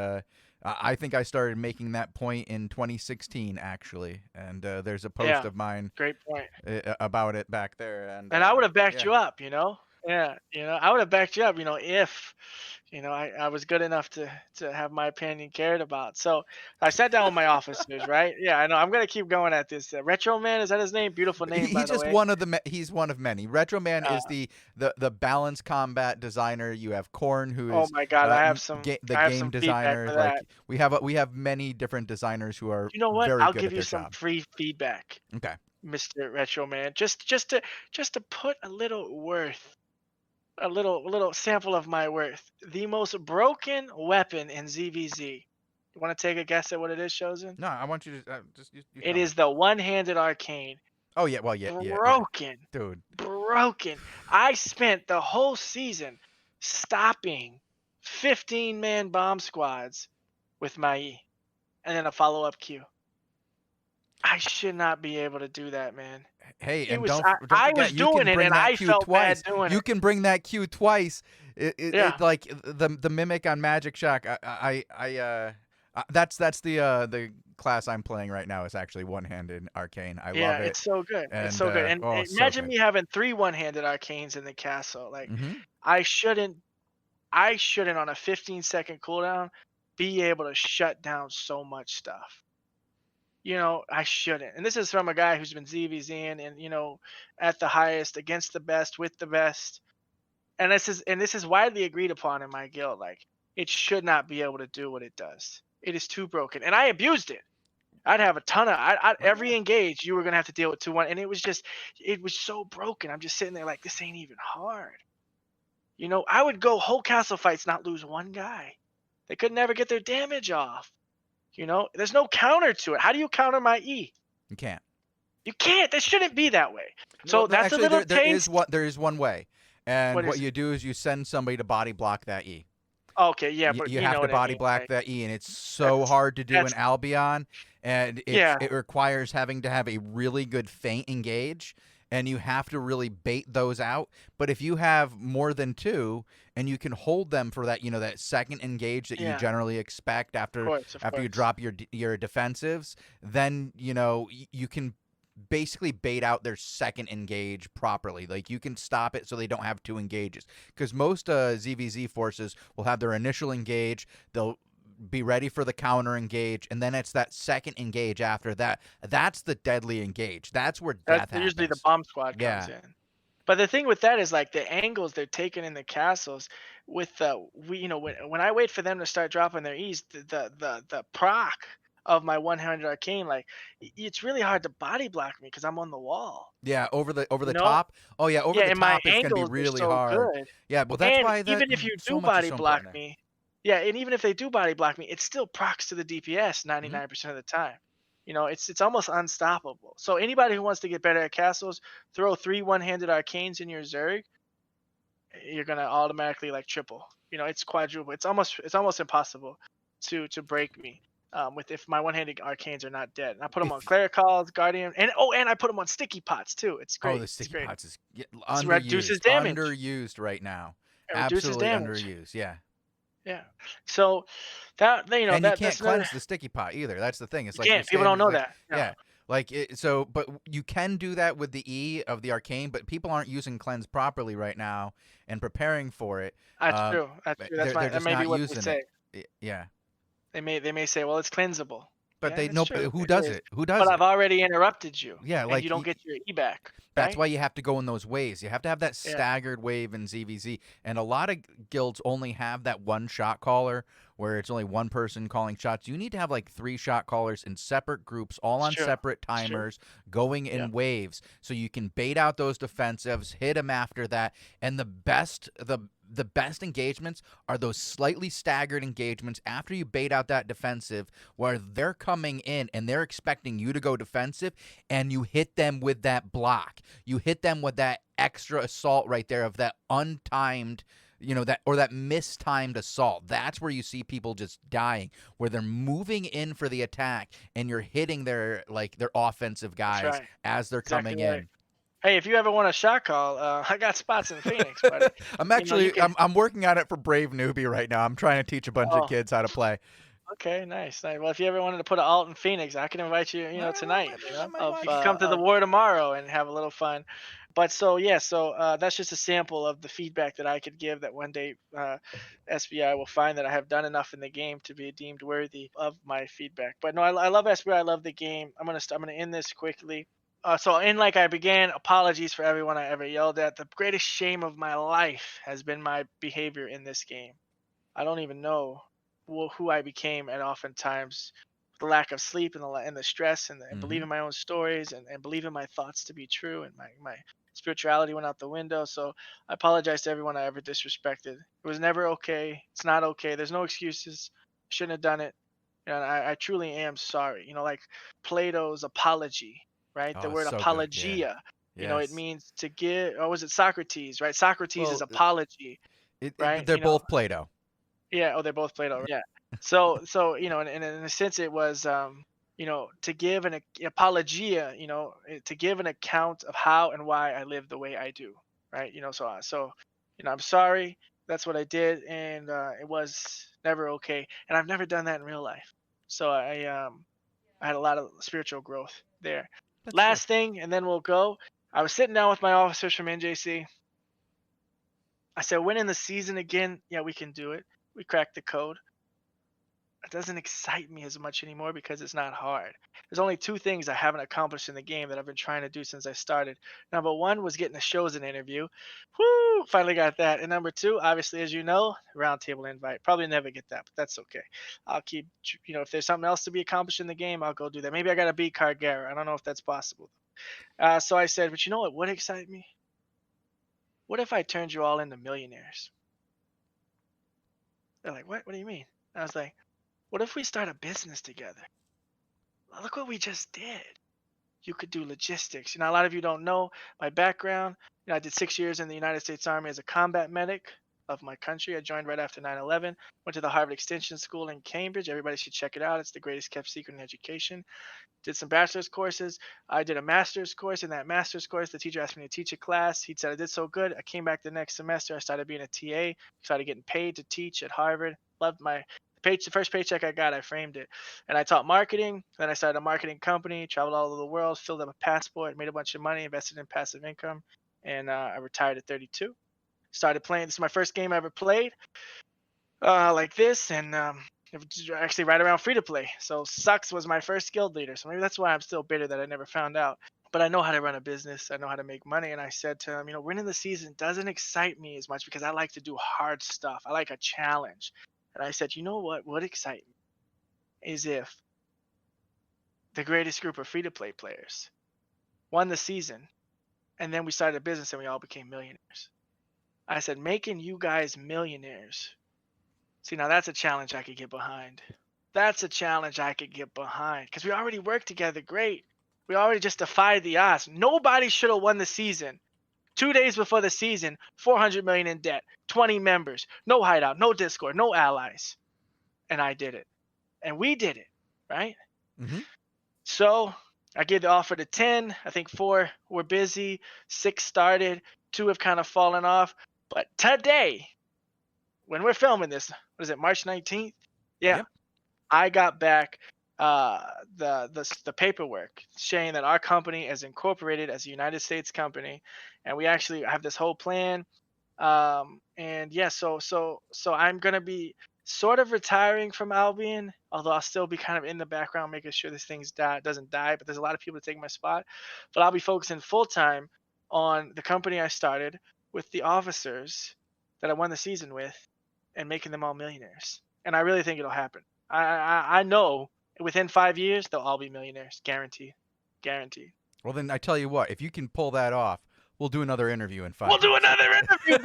I think I started making that point in 2016 actually, and there's a post of mine Great point. about it back there, and I would have backed yeah. you up, Yeah, I would have backed you up, if I was good enough to have my opinion cared about. So I sat down with my officers, right? Yeah, I know. I'm gonna keep going at this. Retro Man, is that his name? Beautiful name, by He's the just way. he's one of many. Retro Man is the balanced combat designer. You have Korn, who is Oh my God, I have some the I have game some designer. feedback for that. We have many different designers who are You know what? very I'll good give at you their some job. free feedback, Okay. Mr. Retro Man. Just to put a little worth, a little sample of my worth. The most broken weapon in ZVZ. You want to take a guess at what it is, Shozen? No, I want you to just you It tell is me. the one-handed arcane. Oh yeah, well yeah, Broken. dude. Broken. I spent the whole season stopping 15-man bomb squads with my E, and then a follow-up Q. I should not be able to do that, man. Hey, and was don't I forget, was you can doing it, bring and that I Q felt bad twice. doing You it. can bring that Q twice. Yeah. Like the mimic on Magic Shock. That's the class I'm playing right now is actually one-handed arcane. I love it. It's so good. And, It's so good. And oh, so imagine good. me having 3 one-handed arcanes in the castle. Like, Mhm. I shouldn't on a 15-second cooldown be able to shut down so much stuff. I shouldn't. And this is from a guy who's been ZVZing and at the highest, against the best, with the best. And this is widely agreed upon in my guild. Like, it should not be able to do what it does. It is too broken. And I abused it. I'd have a ton of every engage you were gonna have to deal with 2-1, and it was so broken. I'm just sitting there like, this ain't even hard. I would go whole castle fights, not lose one guy. They could never get their damage off. There's no counter to it. How do you counter my E? You can't. You can't. That shouldn't be that way. So No, that's actually, a little taste. there is one way, and What what is you do is you send somebody to body block that E. Okay, yeah, but you you have know to what body I mean, block right? that E, and it's so That's- hard to do in that's- Albion, and Yeah. it requires having to have a really good feint engage, and you have to really bait those out. But if you have more than 2, and you can hold them for that, that second engage that you Yeah. generally expect after Of course. you drop your defensives, then you can basically bait out their second engage properly. Like, you can stop it so they don't have 2 engages, because most ZVZ forces will have their initial engage, they'll be ready for the counter engage, and then it's that second engage after that. That's the deadly engage. That's where death That's usually the happens. bomb squad comes in. But the thing with that is, like, the angles they're taking in the castles with when I wait for them to start dropping their E's, the proc of my one-handed arcane, like, it's really hard to body block me because I'm on the wall. Yeah, over the know? top. Oh yeah, over the and my top is going to be angles are really so hard. good. Yeah, well that's And why even if you so do much is body so block important there. me, yeah, and even if they do body block me, it still procs to the DPS 99% of the time. It's almost unstoppable. So anybody who wants to get better at castles, throw 3 one-handed arcanes in your Zerg, you're gonna automatically like triple. It's quadruple. It's almost impossible to break me. If my one-handed arcanes are not dead, and I put them on Clericals, Guardian, and I put them on sticky pots too. It's great. Oh, the sticky pots is reduces underused. damage. Underused right now. It reduces Absolutely damage. underused. Yeah. Yeah. So that and you can't that's cleanse the sticky pot either. That's the thing. It's like people don't know that. No. Yeah. Like but you can do that with the E of the arcane, but people aren't using cleanse properly right now and preparing for it. That's true. That's true. They're just that may be not what using they say. it. Yeah. They may say, well, it's cleansable. But Yeah, they it's no. true. Who It does is. it? Who does But it? I've already interrupted you, Yeah, and like you don't get your E back, that's right? why you have to go in those ways. You have to have that Yeah. staggered wave in ZVZ. And a lot of guilds only have that one shot caller where it's only one person calling shots. You need to have like 3 shot callers in separate groups, all It's on true. separate It's true. timers, going in Yep. waves. So you can bait out those defensives, hit them after that. And the best engagements are those slightly staggered engagements after you bait out that defensive where they're coming in and they're expecting you to go defensive and you hit them with that block. You hit them with that extra assault right there of that untimed, that mistimed assault. That's where you see people just dying, where they're moving in for the attack and you're hitting their offensive That's guys right. as they're Exactly coming right. in. Hey, if you ever want a shot call, I got spots in Phoenix, buddy. I'm You know, you actually can. I'm working on it for Brave Newbie right now. I'm trying to teach a bunch of Oh, kids how to play. okay, nice, nice. Well, if you ever wanted to put an alt in Phoenix, I can invite you. You know, tonight. I might Of watch you can come to the it. war tomorrow and have a little fun. But so yeah, so that's just a sample of the feedback that I could give. That one day SBI will find that I have done enough in the game to be deemed worthy of my feedback. But no, I love SBI. I love the game. I'm gonna end this quickly. So in like I began, apologies for everyone I ever yelled at. The greatest shame of my life has been my behavior in this game. I don't even know who I became, and oftentimes the lack of sleep and the stress and believing my own stories and believing my thoughts to be true, and my spirituality went out the window. So I apologize to everyone I ever disrespected. It was never okay. It's not okay. There's no excuses. Shouldn't have done it. And I truly am sorry. You know, like Plato's apology, right? The Oh, it's word so good. Yeah. apologia. You know, it Yes. means to give. Or was it Socrates? Right? Socrates is Well, apology, right? they're You know, both Plato. yeah. Oh, they're both Plato. Yeah. So you know, and in a sense, it was you know, to give an apologia. You know, to give an account of how and why I live the way I do. Right. You know, so you know, I'm sorry. That's what I did, and it was never okay. And I've never done that in real life. So I had a lot of spiritual growth there. That's good. Last thing, and then we'll go. I was sitting down with my officers from NJC. I said, winning the season again, yeah, we can do it. We cracked the code. It doesn't excite me as much anymore because it's not hard. There's only 2 things I haven't accomplished in the game that I've been trying to do since I started. Number 1 was getting a Shozen interview. Woo! Finally got that. And number 2, obviously, as you know, roundtable invite. Probably never get that, but that's okay. I'll keep, you know, if there's something else to be accomplished in the game, I'll go do that. Maybe I got to beat Cargara. I don't know if that's possible. So I said, but you know what would excite me? What if I turned you all into millionaires? They're like, what? What do you mean? I was like, what if we start a business together? Look what we just did. You could do logistics. You know, a lot of you don't know my background. You know, I did 6 years in the United States Army as a combat medic of my country. I joined right after 9/11. Went to the Harvard Extension School in Cambridge. Everybody should check it out. It's the greatest kept secret in education. Did some bachelor's courses. I did a master's course. In that master's course, the teacher asked me to teach a class. He said I did so good. I came back the next semester. I started being a TA. Started getting paid to teach at Harvard. Loved my the first paycheck I got, I framed it. And I taught marketing. Then I started a marketing company, traveled all over the world, filled up a passport, made a bunch of money, invested in passive income. And I retired at 32. Started playing. This is my first game I ever played like this. And it was actually right around free to play. So Sucks was my first guild leader. So maybe that's why I'm still bitter that I never found out. But I know how to run a business. I know how to make money. And I said to him, you know, winning the season doesn't excite me as much because I like to do hard stuff. I like a challenge. And I said, you know what would excite me is if the greatest group of free to play players won the season and then we started a business and we all became millionaires. I said, making you guys millionaires. See, now that's a challenge I could get behind. That's a challenge I could get behind because we already worked together great. We already just defied the odds. Nobody should have won the season. 2 days before the season, 400 million in debt, 20 members, no hideout, no Discord, no allies. And I did it. And we did it, right? Mm-hmm. So I gave the offer to 10. I think 4 were busy. 6 started. 2 have kind of fallen off. But today, when we're filming this, what is it, March 19th? Yeah. Yep. I got back the paperwork saying that our company is incorporated as a United States company, and we actually have this whole plan. And yeah, so I'm gonna be sort of retiring from Albion, although I'll still be kind of in the background making sure this thing doesn't die. But there's a lot of people to take my spot. But I'll be focusing full time on the company I started with the officers that I won the season with, and making them all millionaires. And I really think it'll happen. I know within 5 years they'll all be millionaires, guaranteed, guaranteed. Well, then I tell you what, if you can pull that off, we'll do another interview in 5 We'll do years. another interview,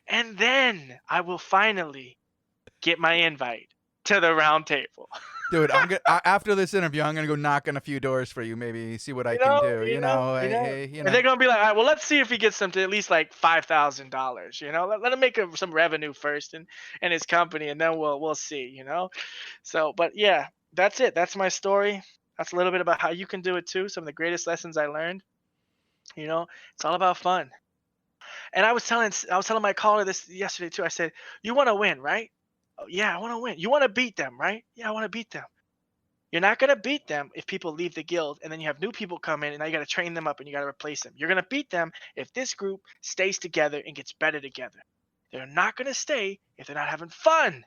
and then I will finally get my invite to the round table. Dude, I'm gonna after this interview, I'm gonna go knock on a few doors for you, maybe see what I can do. You know. And they're gonna be like, all right, well, let's see if he gets them to at least like $5,000. You know, let him make some revenue first, and his company, and then we'll see. You know, so but yeah, that's it. That's my story. That's a little bit about how you can do it too. Some of the greatest lessons I learned. You know, it's all about fun. And I was telling my caller this yesterday too. I said, you want to win, right? Oh, yeah, I want to win. You want to beat them, right? Yeah, I want to beat them. You're not going to beat them if people leave the guild and then you have new people come in and now you got to train them up and you got to replace them. You're going to beat them if this group stays together and gets better together. They're not going to stay if they're not having fun.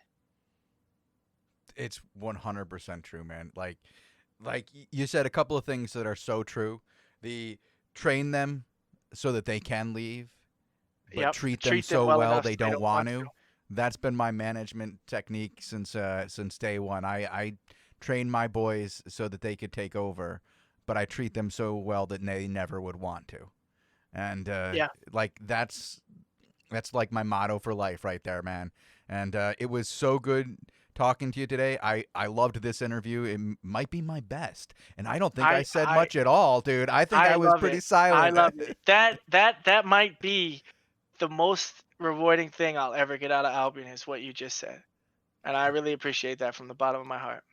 It's 100% true, man. Like you said a couple of things that are so true. The train them so that they can leave, but treat them so well they don't want to. That's been my management technique since day one. I train my boys so that they could take over, but I treat them so well that they never would want to. And like that's like my motto for life right there, man. And it was so good talking to you today. I loved this interview. It might be my best, and I don't think I said much at all, dude. I think I was pretty silent. I love it. That might be the most rewarding thing I'll ever get out of Albion is what you just said, and I really appreciate that from the bottom of my heart.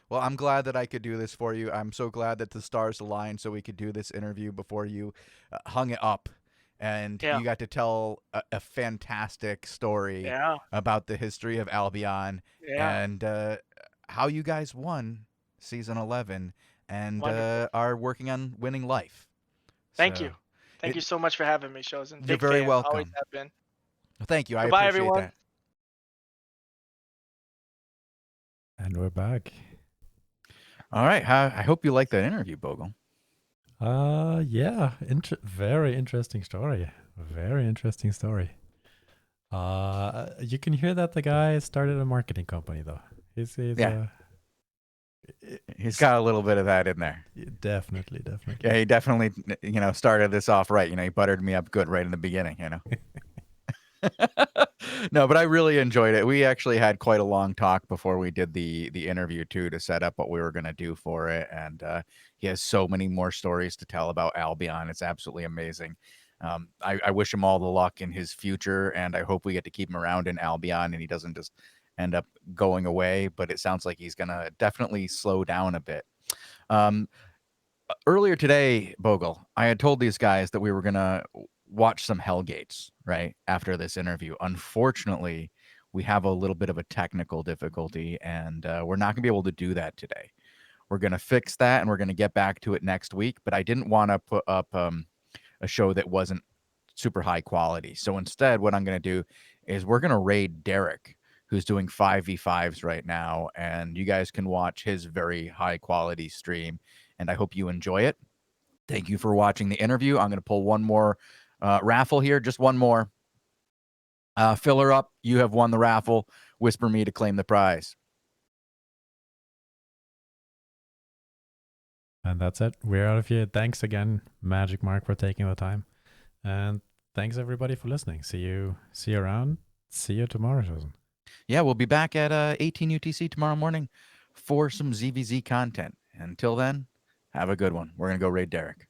Well, I'm glad that I could do this for you. I'm so glad that the stars aligned so we could do this interview before you hung it up. And you got to tell a fantastic story about the history of Albion and how you guys won Season 11 and are working on winning life. Thank you. Thank you so much for having me, Shozen. You're very welcome. Always have been. Well, thank you. Goodbye, I appreciate everyone. that. And we're back. All right. I hope you liked that interview, Bogul. Yeah, very interesting story. Very interesting story. You can hear that the guy started a marketing company though. He's got a little bit of that in there. Definitely. Yeah, he definitely, started this off right. He buttered me up good right in the beginning, No, but I really enjoyed it. We actually had quite a long talk before we did the interview too, to set up what we were going to do for it. And he has so many more stories to tell about Albion. It's absolutely amazing. I wish him all the luck in his future, and I hope we get to keep him around in Albion and he doesn't just end up going away. But it sounds like he's going to definitely slow down a bit. Earlier today, Bogul, I had told these guys that we were going to watch some Hellgates right after this interview. Unfortunately, we have a little bit of a technical difficulty, and we're not gonna be able to do that today. We're gonna fix that, and we're gonna get back to it next week. But I didn't want to put up a show that wasn't super high quality. So instead, what I'm gonna do is we're gonna raid Derek, who's doing 5v5s right now, and you guys can watch his very high quality stream. And I hope you enjoy it. Thank you for watching the interview. I'm gonna pull one more raffle here, just one more. Fill her up. You have won the raffle. Whisper me to claim the prize. And that's it. We're out of here. Thanks again, MagicMark, for taking the time. And thanks everybody for listening. See you around. See you tomorrow, Shozen. Yeah, we'll be back at 18 UTC tomorrow morning for some ZVZ content. Until then, have a good one. We're going to go raid Derek.